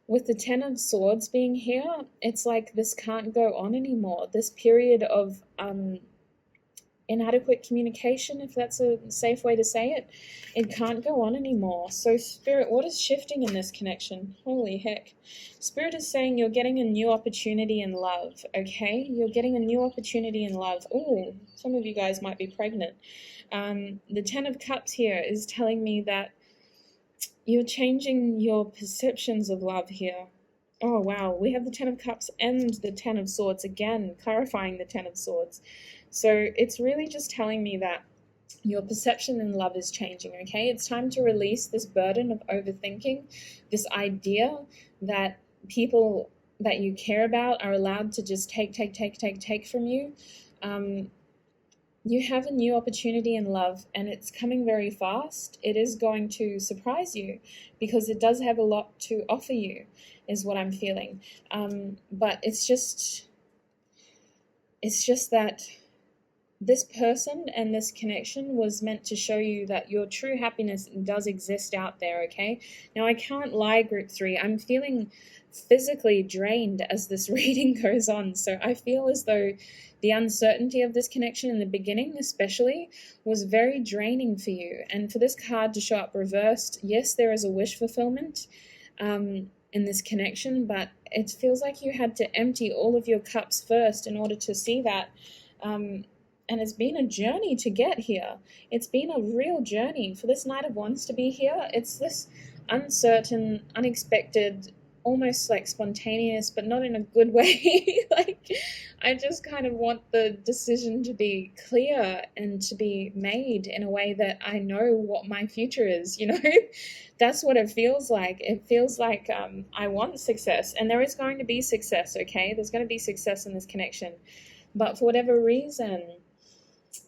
with the Ten of Swords being here, it's like this can't go on anymore. This period of inadequate communication, if that's a safe way to say it, it can't go on anymore. So Spirit, what is shifting in this connection? Holy heck. Spirit is saying you're getting a new opportunity in love, okay? You're getting a new opportunity in love. Oh, some of you guys might be pregnant. The Ten of Cups here is telling me that you're changing your perceptions of love here. Oh, wow. We have the Ten of Cups and the Ten of Swords again, clarifying the Ten of Swords. So it's really just telling me that your perception in love is changing, okay? It's time to release this burden of overthinking, this idea that people that you care about are allowed to just take from you. You have a new opportunity in love, and it's coming very fast. It is going to surprise you because it does have a lot to offer you, is what I'm feeling. But it's just that this person and this connection was meant to show you that your true happiness does exist out there, okay? Now, I can't lie, Group 3. I'm feeling physically drained as this reading goes on. So I feel as though the uncertainty of this connection in the beginning, especially, was very draining for you. And for this card to show up reversed, yes, there is a wish fulfillment in this connection, but it feels like you had to empty all of your cups first in order to see that. And it's been a journey to get here. It's been a real journey. For this Knight of Wands to be here, it's this uncertain, unexpected, almost like spontaneous, but not in a good way. Like, I just kind of want the decision to be clear and to be made in a way that I know what my future is, you know? That's what it feels like. It feels like I want success, and there is going to be success, okay? There's going to be success in this connection. But for whatever reason,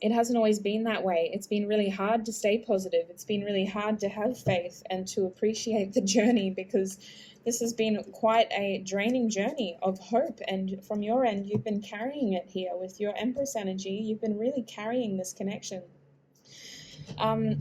it hasn't always been that way. It's been really hard to stay positive. It's been really hard to have faith and to appreciate the journey, because this has been quite a draining journey of hope. And from your end, you've been carrying it here with your Empress energy. You've been really carrying this connection.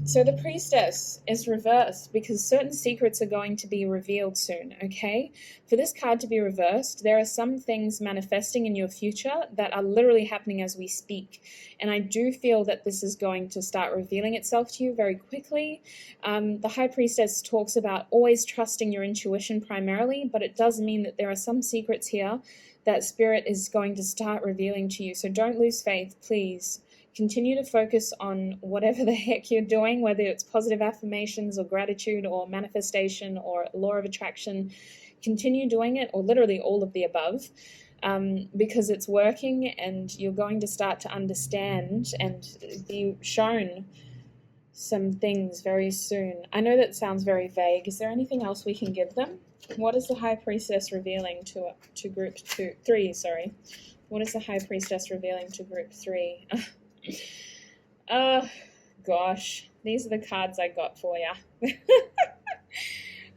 So the Priestess is reversed because certain secrets are going to be revealed soon, okay? For this card to be reversed, there are some things manifesting in your future that are literally happening as we speak. And I do feel that this is going to start revealing itself to you very quickly. The High Priestess talks about always trusting your intuition primarily, but it does mean that there are some secrets here that Spirit is going to start revealing to you. So don't lose faith, please. Continue to focus on whatever the heck you're doing, whether it's positive affirmations or gratitude or manifestation or law of attraction. Continue doing it, or literally all of the above, because it's working, and you're going to start to understand and be shown some things very soon. I know that sounds very vague. Is there anything else we can give them? What is the High Priestess revealing to Group 3? Sorry. What is the High Priestess revealing to Group 3? Gosh, these are the cards I got for ya.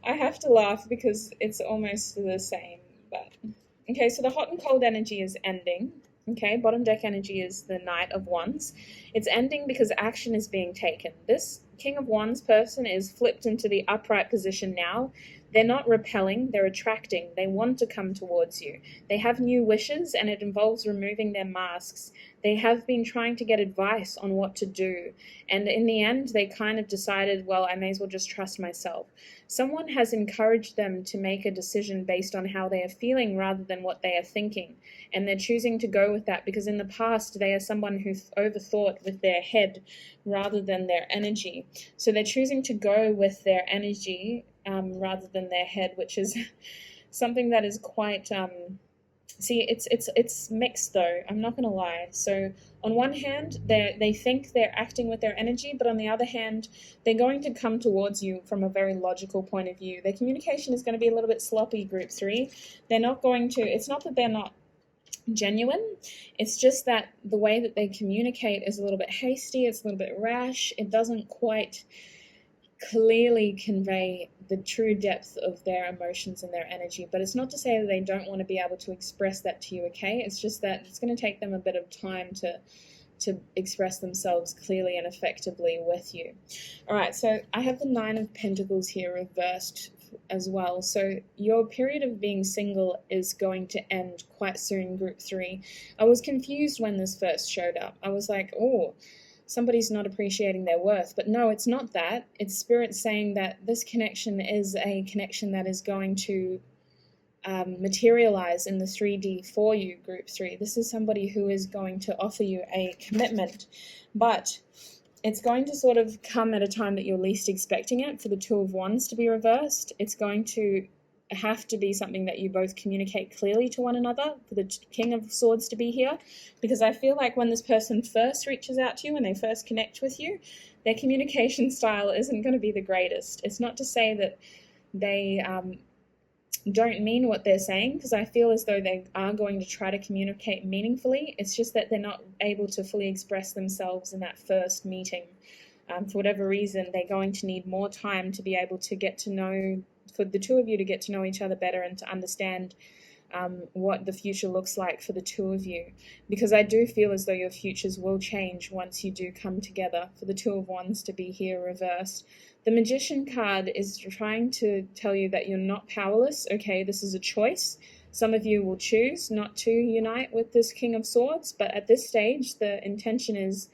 I have to laugh because it's almost the same, but okay. So the hot and cold energy is ending. Okay, bottom deck energy is the Knight of Wands. It's ending because action is being taken. This King of Wands person is flipped into the upright position now. They're not repelling, they're attracting. They want to come towards you. They have new wishes, and it involves removing their masks. They have been trying to get advice on what to do. And in the end, they kind of decided, well, I may as well just trust myself. Someone has encouraged them to make a decision based on how they are feeling rather than what they are thinking. And they're choosing to go with that because in the past, they are someone who overthought with their head rather than their energy. So they're choosing to go with their energy rather than their head, which is something that is quite... See, it's mixed though, I'm not going to lie. So on one hand, they think they're acting with their energy, but on the other hand, they're going to come towards you from a very logical point of view. Their communication is going to be a little bit sloppy, Group 3. They're not going to, it's not that they're not genuine, it's just that the way that they communicate is a little bit hasty, it's a little bit rash, it doesn't quite clearly convey the true depth of their emotions and their energy. But it's not to say that they don't want to be able to express that to you, okay? It's just that it's going to take them a bit of time to express themselves clearly and effectively with you. All right, so I have the Nine of Pentacles here reversed as well. So your period of being single is going to end quite soon, group 3. I was confused when this first showed up. I was like, oh, somebody's not appreciating their worth. But no, it's not that. It's Spirit saying that this connection is a connection that is going to materialize in the 3D for you, group 3. This is somebody who is going to offer you a commitment, but it's going to sort of come at a time that you're least expecting it. For the Two of Wands to be reversed, it's going to have to be something that you both communicate clearly to one another, for the King of Swords to be here, because I feel like when this person first reaches out to you, when they first connect with you, their communication style isn't going to be the greatest. It's not to say that they don't mean what they're saying, because I feel as though they are going to try to communicate meaningfully. It's just that they're not able to fully express themselves in that first meeting. For whatever reason, they're going to need more time to be able to get to know, for the two of you to get to know each other better and to understand what the future looks like for the two of you, because I do feel as though your futures will change once you do come together. For the Two of Wands to be here reversed, the Magician card is trying to tell you that you're not powerless. Okay, this is a choice. Some of you will choose not to unite with this King of Swords, but at this stage the intention is,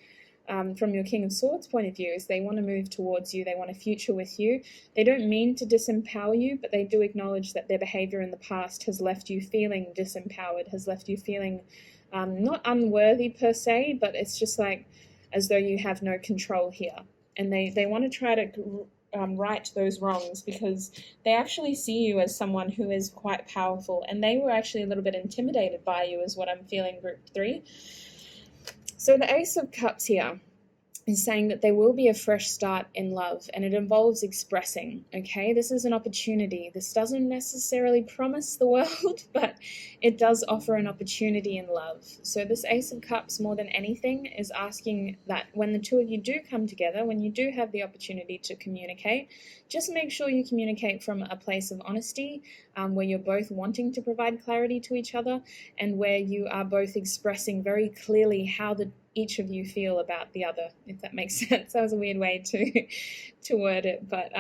from your King of Swords point of view, is they want to move towards you, they want a future with you. They don't mean to disempower you, but they do acknowledge that their behavior in the past has left you feeling disempowered, has left you feeling not unworthy per se, but it's just like as though you have no control here. And they want to try to right those wrongs, because they actually see you as someone who is quite powerful, and they were actually a little bit intimidated by you, is what I'm feeling, group 3. So the Ace of Cups here is saying that there will be a fresh start in love, and it involves expressing, okay? This is an opportunity. This doesn't necessarily promise the world, but it does offer an opportunity in love. So this Ace of Cups, more than anything, is asking that when the two of you do come together, when you do have the opportunity to communicate, just make sure you communicate from a place of honesty, where you're both wanting to provide clarity to each other, and where you are both expressing very clearly how each of you feel about the other, if that makes sense. That was a weird way to word it, but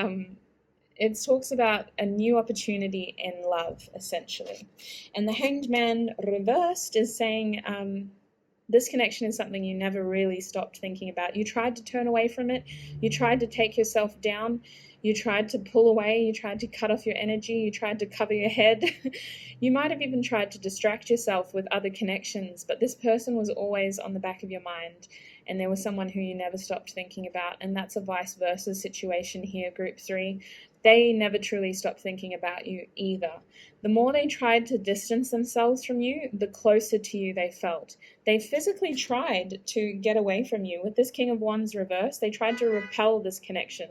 it talks about a new opportunity in love, essentially. And the Hanged Man reversed is saying this connection is something you never really stopped thinking about. You tried to turn away from it. You tried to take yourself down. You tried to pull away. You tried to cut off your energy. You tried to cover your head. You might have even tried to distract yourself with other connections, but this person was always on the back of your mind, and there was someone who you never stopped thinking about, and that's a vice versa situation here, group 3. They never truly stopped thinking about you either. The more they tried to distance themselves from you, the closer to you they felt. They physically tried to get away from you. With this King of Wands reverse, they tried to repel this connection.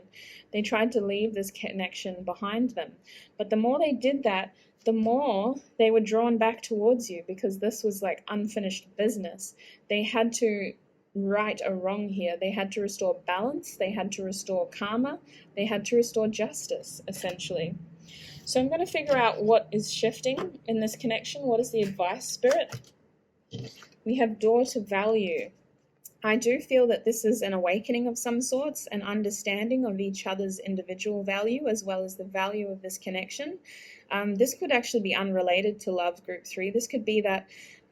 They tried to leave this connection behind them. But the more they did that, the more they were drawn back towards you, because this was like unfinished business. They had to right a wrong here. They had to restore balance. They had to restore karma. They had to restore justice, essentially. So I'm going to figure out what is shifting in this connection. What is the advice, Spirit? We have Door to Value. I do feel that this is an awakening of some sorts, an understanding of each other's individual value as well as the value of this connection. This could actually be unrelated to love, group 3. This could be that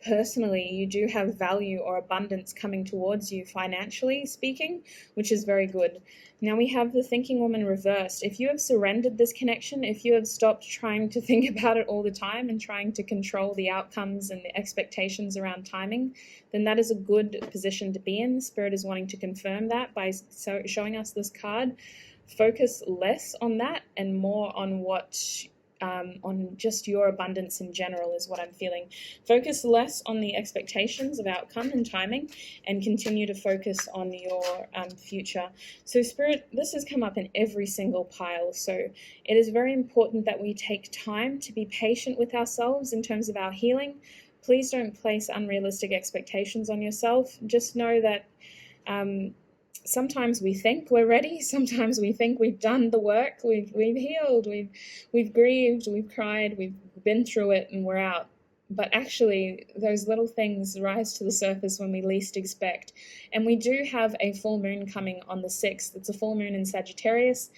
personally you do have value or abundance coming towards you, financially speaking, which is very good. Now we have the Thinking Woman reversed. If you have surrendered this connection, if you have stopped trying to think about it all the time and trying to control the outcomes and the expectations around timing, then that is a good position to be in. Spirit is wanting to confirm that by showing us this card. Focus less on that and more on on just your abundance in general is what I'm feeling. Focus less on the expectations of outcome and timing, and continue to focus on your future. So Spirit, this has come up in every single pile. So it is very important that we take time to be patient with ourselves in terms of our healing. Please don't place unrealistic expectations on yourself. Just know that sometimes we think we're ready. Sometimes we think we've done the work. We've healed. We've grieved. We've cried. We've been through it, and we're out. But actually, those little things rise to the surface when we least expect. And we do have a full moon coming on the 6th. It's a full moon in Sagittarius.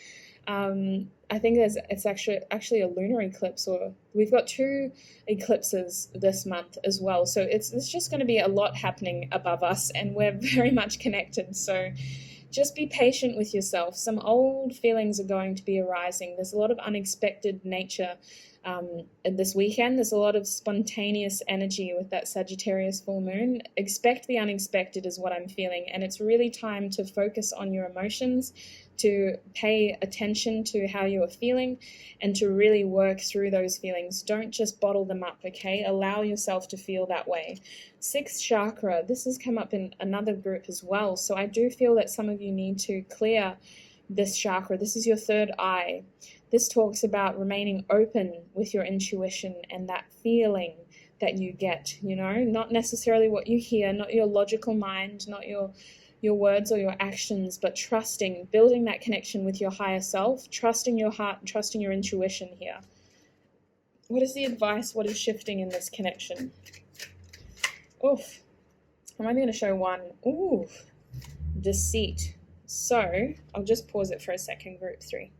I think it's actually a lunar eclipse, or we've got 2 eclipses this month as well. So it's just going to be a lot happening above us, and we're very much connected. So just be patient with yourself. Some old feelings are going to be arising. There's a lot of unexpected nature this weekend. There's a lot of spontaneous energy with that Sagittarius full moon. Expect the unexpected is what I'm feeling, and it's really time to focus on your emotions, to pay attention to how you're feeling, and to really work through those feelings. Don't just bottle them up, okay? Allow yourself to feel that way. 6th chakra, this has come up in another group as well. So I do feel that some of you need to clear this chakra. This is your 3rd eye. This talks about remaining open with your intuition and that feeling that you get, not necessarily what you hear, not your logical mind, not your words or your actions, but trusting, building that connection with your higher self, trusting your heart, trusting your intuition here. What is the advice? What is shifting in this connection? Oof. I'm only going to show one. Ooh. Deceit. So I'll just pause it for a second, group 3.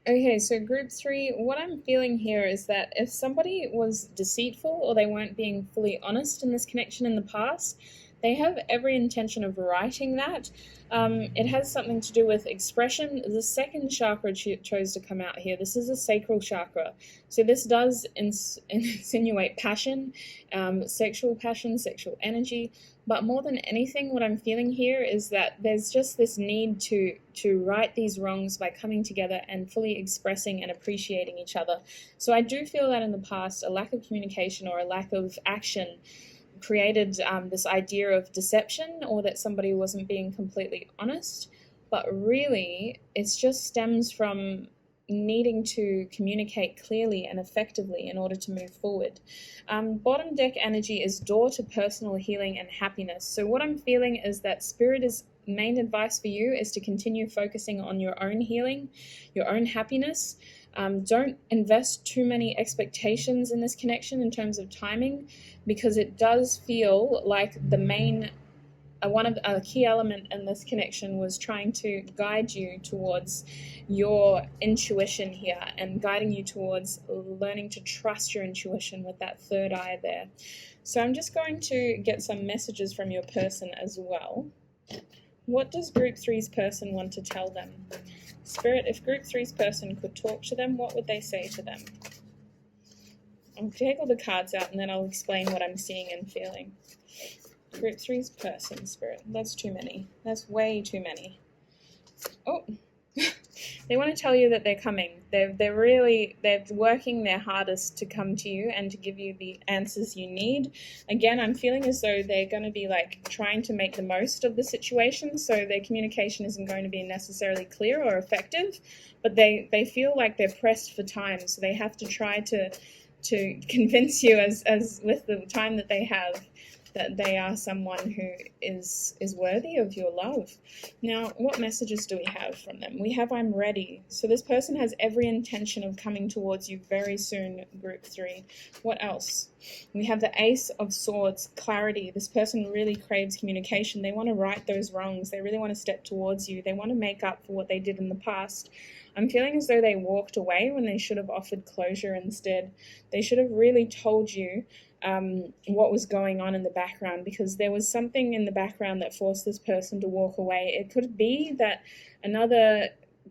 Okay, so group 3, what I'm feeling here is that if somebody was deceitful or they weren't being fully honest in this connection in the past, they have every intention of writing that. It has something to do with expression. The 2nd chakra chose to come out here. This is a sacral chakra. So this does insinuate passion, sexual energy. But more than anything, what I'm feeling here is that there's just this need to right these wrongs by coming together and fully expressing and appreciating each other. So I do feel that in the past, a lack of communication or a lack of action created this idea of deception, or that somebody wasn't being completely honest. But really, it just stems from needing to communicate clearly and effectively in order to move forward. Bottom deck energy is door to personal healing and happiness. So what I'm feeling is that Spirit main advice for you is to continue focusing on your own healing, your own happiness. Don't invest too many expectations in this connection in terms of timing, because it does feel like the main a key element in this connection was trying to guide you towards your intuition here, and guiding you towards learning to trust your intuition with that 3rd eye there. So I'm just going to get some messages from your person as well. What does group 3's person want to tell them? Spirit, if group 3's person could talk to them, what would they say to them? I'll take all the cards out and then I'll explain what I'm seeing and feeling. Group 3's person, Spirit. That's too many. That's way too many. Oh, they want to tell you that they're coming. They're working their hardest to come to you and to give you the answers you need. Again, I'm feeling as though they're going to be trying to make the most of the situation, so their communication isn't going to be necessarily clear or effective, but they feel like they're pressed for time, so they have to try to convince you as with the time that they have, that they are someone who is worthy of your love. Now, what messages do we have from them? We have I'm ready. So this person has every intention of coming towards you very soon, group 3. What else? We have the Ace of Swords, clarity. This person really craves communication. They want to right those wrongs. They really want to step towards you. They want to make up for what they did in the past. I'm feeling as though they walked away when they should have offered closure instead. They should have really told you what was going on in the background, because there was something in the background that forced this person to walk away. It could be that another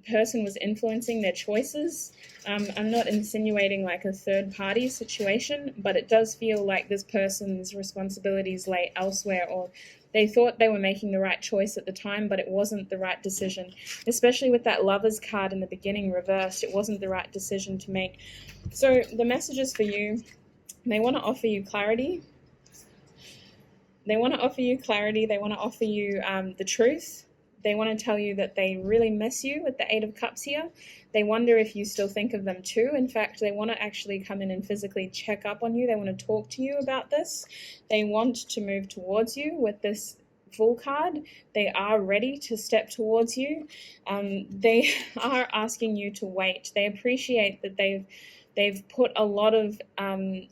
person was influencing their choices. I'm not insinuating a third party situation, but it does feel like this person's responsibilities lay elsewhere, or they thought they were making the right choice at the time, but it wasn't the right decision. Especially with that Lovers card in the beginning reversed, it wasn't the right decision to make. So the messages for you: they want to offer you clarity. They want to offer you clarity. They want to offer you the truth. They want to tell you that they really miss you with the 8 of Cups here. They wonder if you still think of them too. In fact, they want to actually come in and physically check up on you. They want to talk to you about this. They want to move towards you with this Fool card. They are ready to step towards you. They are asking you to wait. They appreciate that they've put a lot of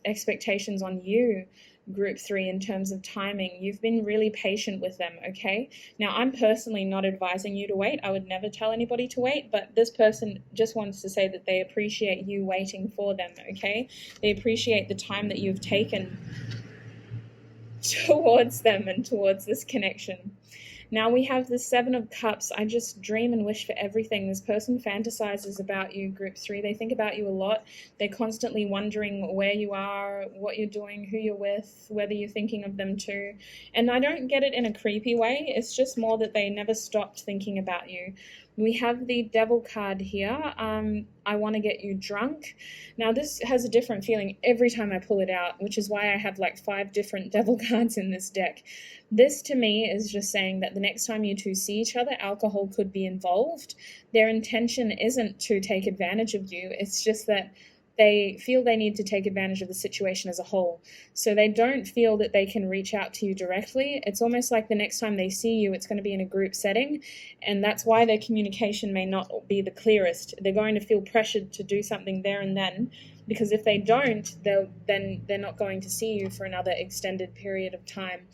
expectations on you group 3, in terms of timing. You've been really patient with them, okay? Now, I'm personally not advising you to wait. I would never tell anybody to wait, but this person just wants to say that they appreciate you waiting for them, okay? They appreciate the time that you've taken towards them and towards this connection. Now we have the Seven of Cups. I just dream and wish for everything. This person fantasizes about you, group 3. They think about you a lot. They're constantly wondering where you are, what you're doing, who you're with, whether you're thinking of them too. And I don't get it in a creepy way. It's just more that they never stopped thinking about you. We have the Devil card here. I want to get you drunk. Now this has a different feeling every time I pull it out, which is why I have like 5 different Devil cards in this deck. This to me is just saying that the next time you two see each other, alcohol could be involved. Their intention isn't to take advantage of you. It's just that they feel they need to take advantage of the situation as a whole. So they don't feel that they can reach out to you directly. It's almost like the next time they see you, it's going to be in a group setting. And that's why their communication may not be the clearest. They're going to feel pressured to do something there and then, because if they don't, then they're not going to see you for another extended period of time.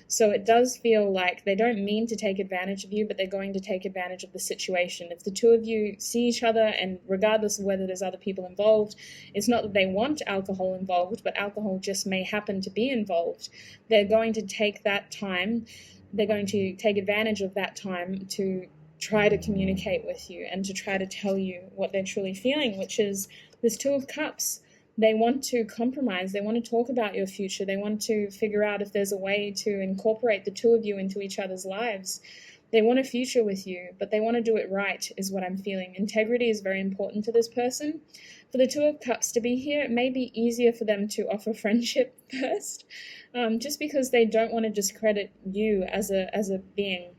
So it does feel like they don't mean to take advantage of you, but they're going to take advantage of the situation. If the two of you see each other, and regardless of whether there's other people involved, it's not that they want alcohol involved, but alcohol just may happen to be involved. They're going to take that time, they're going to take advantage of that time to try to communicate with you and to try to tell you what they're truly feeling, which is this Two of Cups. They want to compromise. They want to talk about your future. They want to figure out if there's a way to incorporate the two of you into each other's lives. They want a future with you, but they want to do it right, is what I'm feeling. Integrity is very important to this person. For the Two of Cups to be here, it may be easier for them to offer friendship first, just because they don't want to discredit you as a being.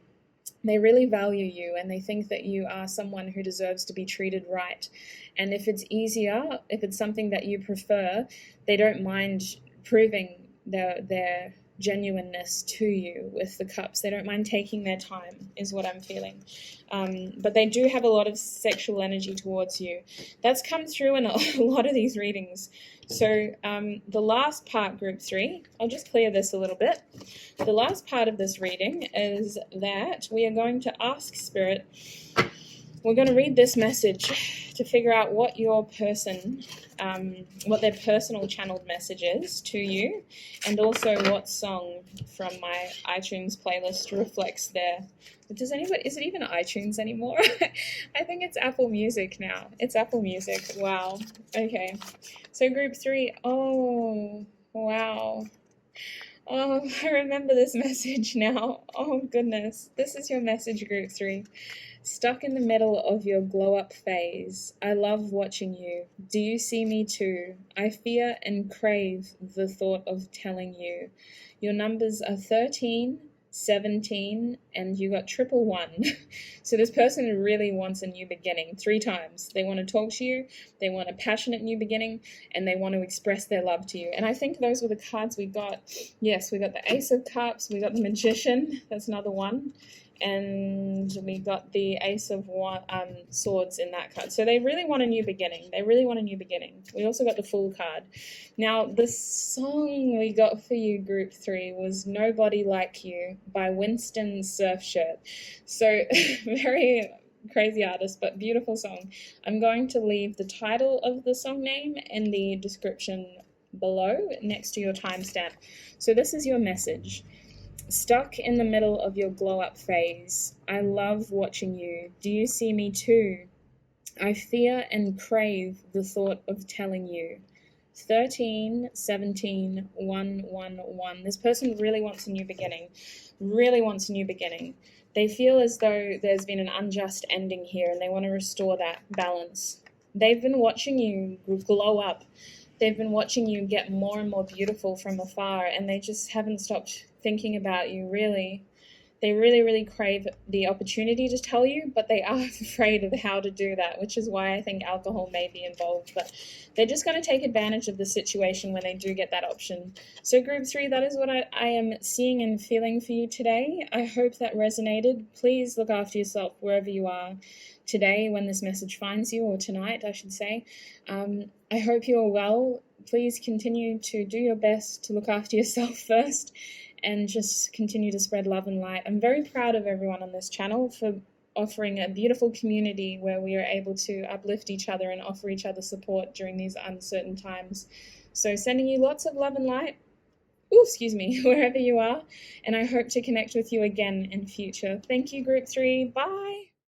They really value you, and they think that you are someone who deserves to be treated right. And if it's easier, if it's something that you prefer, they don't mind proving their genuineness to you with the cups. They don't mind taking their time, is what I'm feeling. But they do have a lot of sexual energy towards you. That's come through in a lot of these readings. So the last part, group 3, I'll just clear this a little bit. The last part of this reading is that we are going to ask Spirit, we're going to read this message to figure out what your person, what their personal channeled message is to you, and also what song from my iTunes playlist reflects their... is it even iTunes anymore? I think it's Apple Music now. It's Apple Music. Wow. Okay. So group 3. Oh, wow. Oh, I remember this message now. Oh, goodness. This is your message, group 3. Stuck in the middle of your glow-up phase. I love watching you. Do you see me too? I fear and crave the thought of telling you. Your numbers are 13, 17, and you got 111. So this person really wants a new beginning 3 times. They want to talk to you, they want a passionate new beginning, and they want to express their love to you. And I think those were the cards we got. Yes, we got the Ace of Cups, we got the Magician, that's another one, and we got the Ace of Swords in that card. So they really want a new beginning. They really want a new beginning. We also got the Fool card. Now, the song we got for you, group 3, was Nobody Like You by Winston Surfshirt. So very crazy artist, but beautiful song. I'm going to leave the title of the song name in the description below next to your timestamp. So this is your message. Stuck in the middle of your glow-up phase. I love watching you. Do you see me too? I fear and crave the thought of telling you. 13, 17, 1, 1, 1. This person really wants a new beginning. Really wants a new beginning. They feel as though there's been an unjust ending here, and they want to restore that balance. They've been watching you glow up. They've been watching you get more and more beautiful from afar, and they just haven't stopped thinking about you, really. They really, really crave the opportunity to tell you, but they are afraid of how to do that, which is why I think alcohol may be involved. But they're just going to take advantage of the situation when they do get that option. So group 3, that is what I am seeing and feeling for you today. I hope that resonated. Please look after yourself wherever you are today when this message finds you, or tonight, I should say. I hope you are well. please continue to do your best to look after yourself first and just continue to spread love and light. I'm very proud of everyone on this channel for offering a beautiful community where we are able to uplift each other and offer each other support during these uncertain times. So sending you lots of love and light, wherever you are, and I hope to connect with you again in future. Thank you, Group 3. Bye.